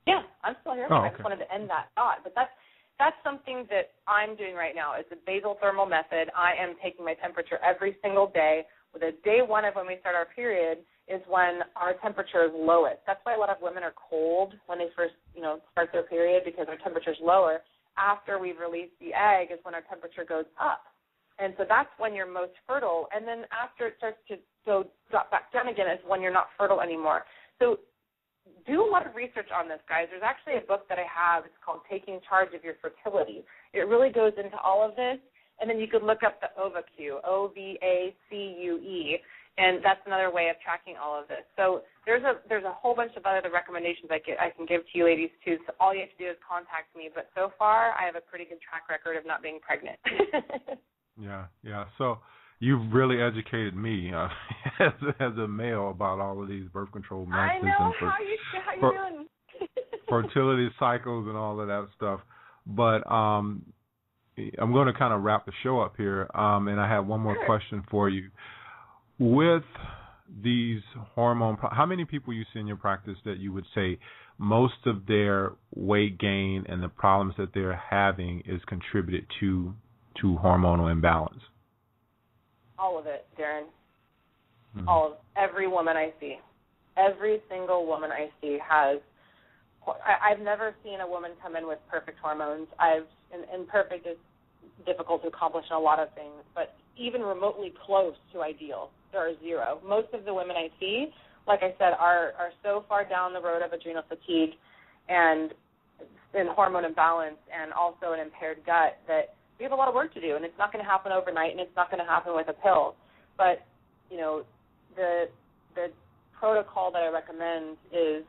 Yeah, I'm still here. Oh, okay. I just wanted to end that thought. But that's something that I'm doing right now. It's a basal thermal method. I am taking my temperature every single day. With a day one of when we start our period is when our temperature is lowest. That's why a lot of women are cold when they first, start their period, because our temperature is lower. After we've released the egg is when our temperature goes up. And so that's when you're most fertile. And then after it starts to drop back down again is when you're not fertile anymore. So do a lot of research on this, guys. There's actually a book that I have. It's called Taking Charge of Your Fertility. It really goes into all of this. And then you could look up the OVACUE, OVACUE, and that's another way of tracking all of this. So there's a whole bunch of other recommendations I can give to you ladies, too. So all you have to do is contact me. But so far, I have a pretty good track record of not being pregnant. Yeah. So you've really educated me as a male about all of these birth control methods. I know. How you doing? Fertility cycles and all of that stuff. But I'm going to kind of wrap the show up here, and I have one more question for you. With these how many people you see in your practice that you would say most of their weight gain and the problems that they're having is contributed to hormonal imbalance? All of it, Darren. Mm-hmm. Every woman I see. Every single woman I see has. I've never seen a woman come in with perfect hormones. And perfect is difficult to accomplish in a lot of things, but even remotely close to ideal, there are zero. Most of the women I see, like I said, are so far down the road of adrenal fatigue and hormone imbalance and also an impaired gut that we have a lot of work to do, and it's not going to happen overnight, and it's not going to happen with a pill. But, the protocol that I recommend is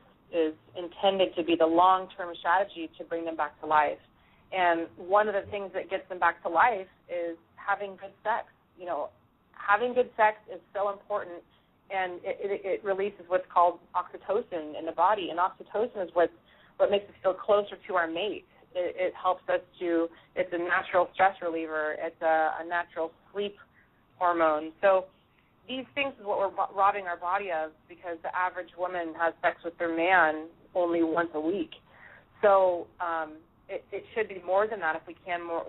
intended to be the long-term strategy to bring them back to life. And one of the things that gets them back to life is having good sex. Having good sex is so important, and it releases what's called oxytocin in the body. And oxytocin is what makes us feel closer to our mate. It helps us it's a natural stress reliever. It's a natural sleep hormone. So these things is what we're robbing our body of, because the average woman has sex with their man only once a week. So it should be more than that if we can, more,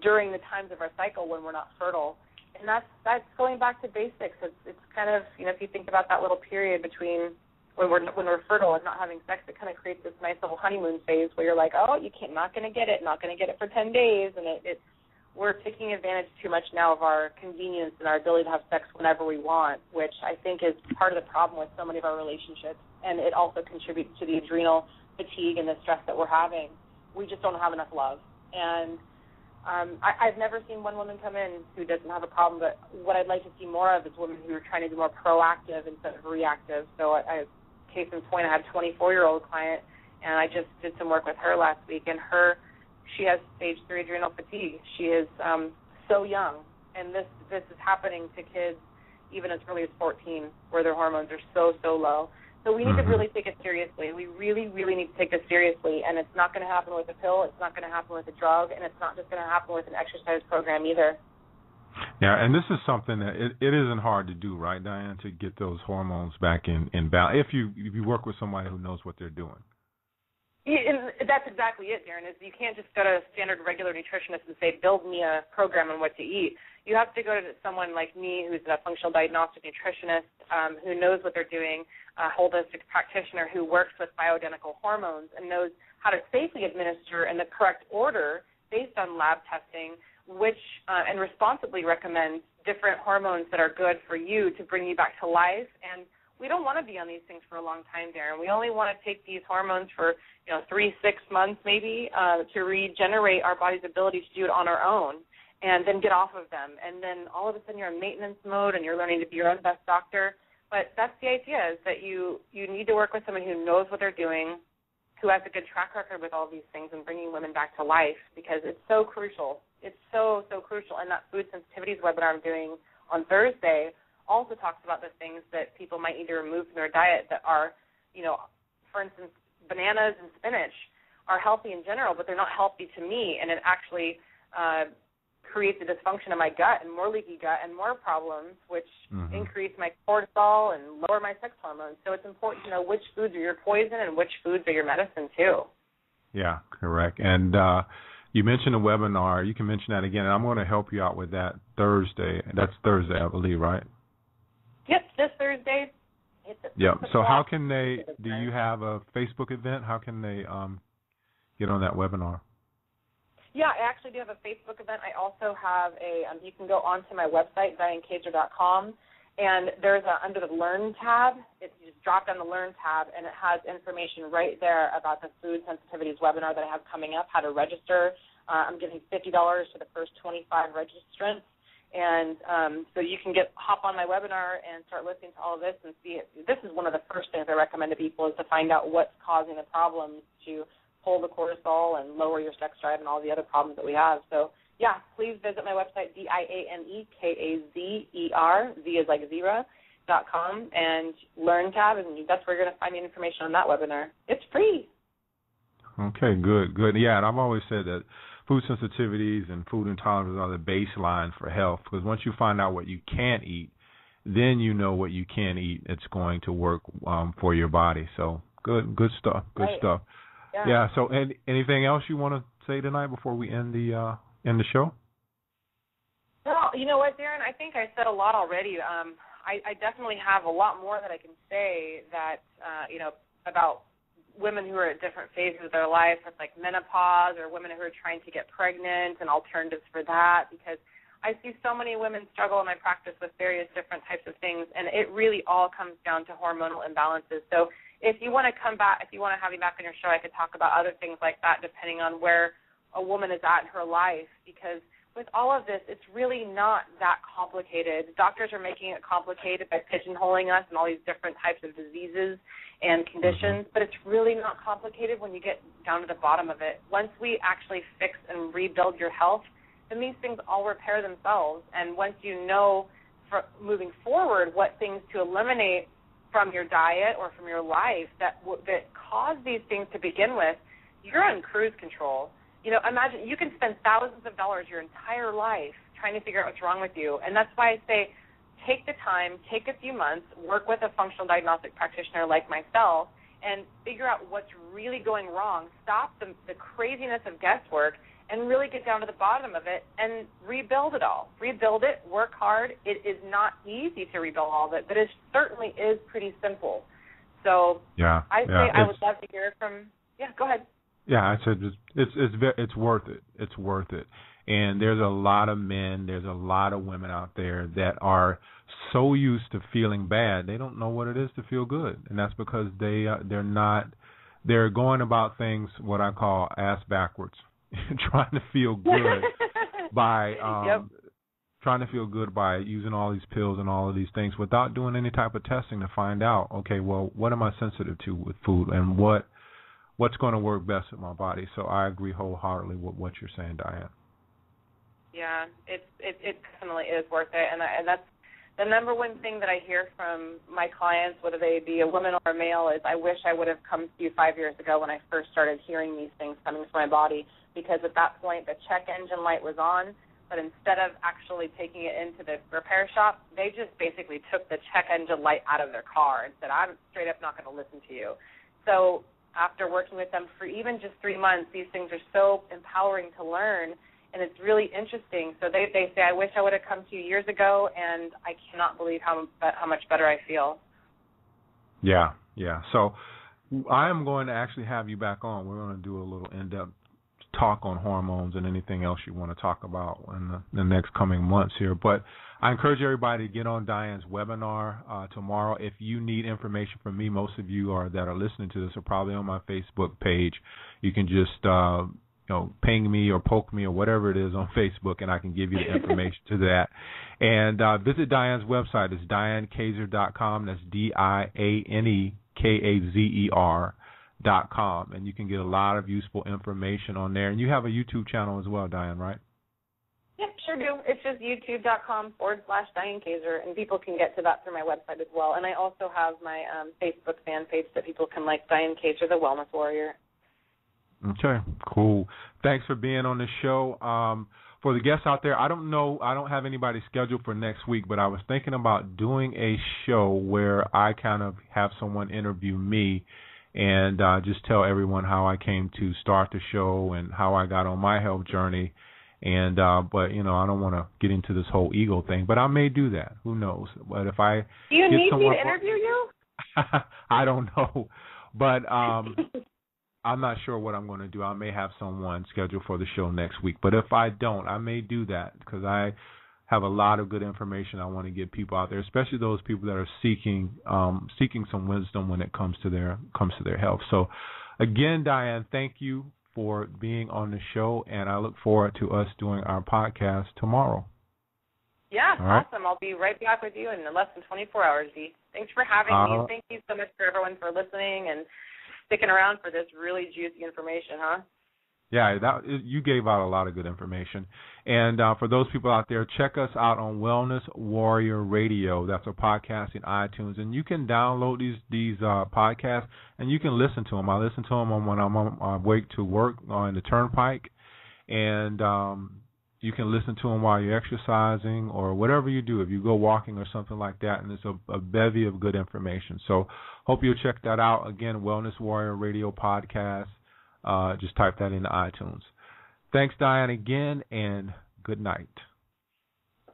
during the times of our cycle when we're not fertile. And that's going back to basics. It's kind of, if you think about that little period between when we're fertile and not having sex, it kind of creates this nice little honeymoon phase where you're like, oh, not going to get it for 10 days. And we're taking advantage too much now of our convenience and our ability to have sex whenever we want, which I think is part of the problem with so many of our relationships. And it also contributes to the adrenal fatigue and the stress that we're having. We just don't have enough love. And I've never seen one woman come in who doesn't have a problem, but what I'd like to see more of is women who are trying to be more proactive instead of reactive. So case in point, I had a 24-year-old client, and I just did some work with her last week, and she has stage 3 adrenal fatigue. She is so young, and this is happening to kids even as early as 14, where their hormones are so low. So we need to really take it seriously. We really, really need to take this seriously, and it's not going to happen with a pill. It's not going to happen with a drug, and it's not just going to happen with an exercise program either. Yeah, and this is something that it isn't hard to do, right, Diane, to get those hormones back in balance if you work with somebody who knows what they're doing. And that's exactly it, Darren, is you can't just go to a standard regular nutritionist and say, build me a program on what to eat. You have to go to someone like me who's a functional diagnostic nutritionist who knows what they're doing, a holistic practitioner who works with bioidentical hormones and knows how to safely administer in the correct order based on lab testing, and responsibly recommend different hormones that are good for you to bring you back to life. And we don't want to be on these things for a long time, Darren. We only want to take these hormones for 3-6 months maybe to regenerate our body's ability to do it on our own, and then get off of them. And then all of a sudden you're in maintenance mode and you're learning to be your own best doctor. But that's the idea, is that you need to work with someone who knows what they're doing, who has a good track record with all of these things and bringing women back to life, because it's so crucial. It's so crucial. And that food sensitivities webinar I'm doing on Thursday also talks about the things that people might need to remove from their diet that are, for instance, bananas and spinach are healthy in general, but they're not healthy to me, and it actually creates a dysfunction in my gut and more leaky gut and more problems, which increase my cortisol and lower my sex hormones. So it's important to know which foods are your poison and which foods are your medicine, too. Yeah, correct. And you mentioned a webinar. You can mention that again, and I'm going to help you out with that Thursday. That's Thursday, I believe, right? Yep, this Thursday. Yep. So how can they, do you have a Facebook event? How can they get on that webinar? Yeah, I actually do have a Facebook event. I also have you can go onto my website, dianekazer.com, and there's under the Learn tab, you just drop down the Learn tab, and it has information right there about the food sensitivities webinar that I have coming up, how to register. I'm giving $50 for the first 25 registrants, and so you can hop on my webinar and start listening to all of this and see it. This is one of the first things I recommend to people, is to find out what's causing the problems, to pull the cortisol and lower your sex drive and all the other problems that we have. So, yeah, please visit my website, dianekazer, Z is like zero.com, and Learn tab, and that's where you're going to find the information on that webinar. It's free. Okay, good. Yeah, and I've always said that food sensitivities and food intolerances are the baseline for health, because once you find out what you can't eat, then you know what you can eat. It's going to work for your body. So good stuff. Good stuff. Yeah. So, anything else you want to say tonight before we end the show? Well, you know what, Darren? I think I said a lot already. I definitely have a lot more that I can say that about women who are at different phases of their life, with like menopause, or women who are trying to get pregnant, and alternatives for that. Because I see so many women struggle in my practice with various different types of things, and it really all comes down to hormonal imbalances. So if you want to come back, if you want to have me back on your show, I could talk about other things like that, depending on where a woman is at in her life. Because with all of this, it's really not that complicated. Doctors are making it complicated by pigeonholing us in all these different types of diseases and conditions, but it's really not complicated when you get down to the bottom of it. Once we actually fix and rebuild your health, then these things all repair themselves. And once you know, moving forward, what things to eliminate from your diet or from your life that cause these things to begin with, you're on cruise control. Imagine you can spend thousands of dollars your entire life trying to figure out what's wrong with you. And that's why I say take the time, take a few months, work with a functional diagnostic practitioner like myself, and figure out what's really going wrong. Stop the craziness of guesswork and really get down to the bottom of it and rebuild it all. Rebuild it, work hard. It is not easy to rebuild all of it, but it certainly is pretty simple. So I would love to hear from, go ahead. Yeah, I said it's worth it. It's worth it. And there's a lot of men, there's a lot of women out there that are so used to feeling bad, they don't know what it is to feel good. And that's because they're going about things what I call ass backwards. trying to feel good by using all these pills and all of these things without doing any type of testing to find out, okay, well, what am I sensitive to with food, and what's going to work best with my body. So I agree wholeheartedly with what you're saying, Diane. Yeah, it definitely is worth it, and that's the number one thing that I hear from my clients, whether they be a woman or a male, is I wish I would have come to you 5 years ago when I first started hearing these things coming from my body, because at that point the check engine light was on, but instead of actually taking it into the repair shop, they just basically took the check engine light out of their car and said, I'm straight up not going to listen to you. So after working with them for even just 3 months, these things are so empowering to learn, and it's really interesting. So they say, I wish I would have come to you years ago, and I cannot believe how much better I feel. Yeah. So I am going to actually have you back on. We're going to do a little in-depth talk on hormones and anything else you want to talk about in the next coming months here. But I encourage everybody to get on Diane's webinar tomorrow. If you need information from me, most of you that are listening to this are probably on my Facebook page. You can just ping me or poke me or whatever it is on Facebook, and I can give you the information to that. And visit Diane's website. It's dianekazer.com. That's DianeKazer.com, and you can get a lot of useful information on there. And you have a YouTube channel as well, Diane, right? Yep, sure do. It's just youtube.com/Diane Kazer, and people can get to that through my website as well. And I also have my Facebook fan page that people can like, Diane Kazer, the Wellness Warrior. Okay, cool. Thanks for being on the show. For the guests out there, I don't have anybody scheduled for next week, but I was thinking about doing a show where I kind of have someone interview me and just tell everyone how I came to start the show and how I got on my health journey. And but I don't want to get into this whole ego thing, but I may do that. Who knows? But if I do you need me to interview you? I don't know, but I'm not sure what I'm going to do. I may have someone scheduled for the show next week, but if I don't, I may do that because I have a lot of good information I want to give people out there, especially those people that are seeking some wisdom when it comes to their health. So, again, Diane, thank you for being on the show, and I look forward to us doing our podcast tomorrow. Yeah, right. Awesome. I'll be right back with you in less than 24 hours, Dee. Thanks for having me, and thank you so much for everyone for listening and sticking around for this really juicy information, huh? Yeah, you gave out a lot of good information. And for those people out there, check us out on Wellness Warrior Radio. That's a podcast in iTunes. And you can download these podcasts, and you can listen to them. I listen to them when I'm on my way to work on the turnpike. And you can listen to them while you're exercising or whatever you do, if you go walking or something like that. And it's a bevy of good information. So hope you'll check that out. Again, Wellness Warrior Radio Podcast. Just type that into iTunes. Thanks, Diane, again, and good night.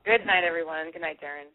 Good night, everyone. Good night, Darren.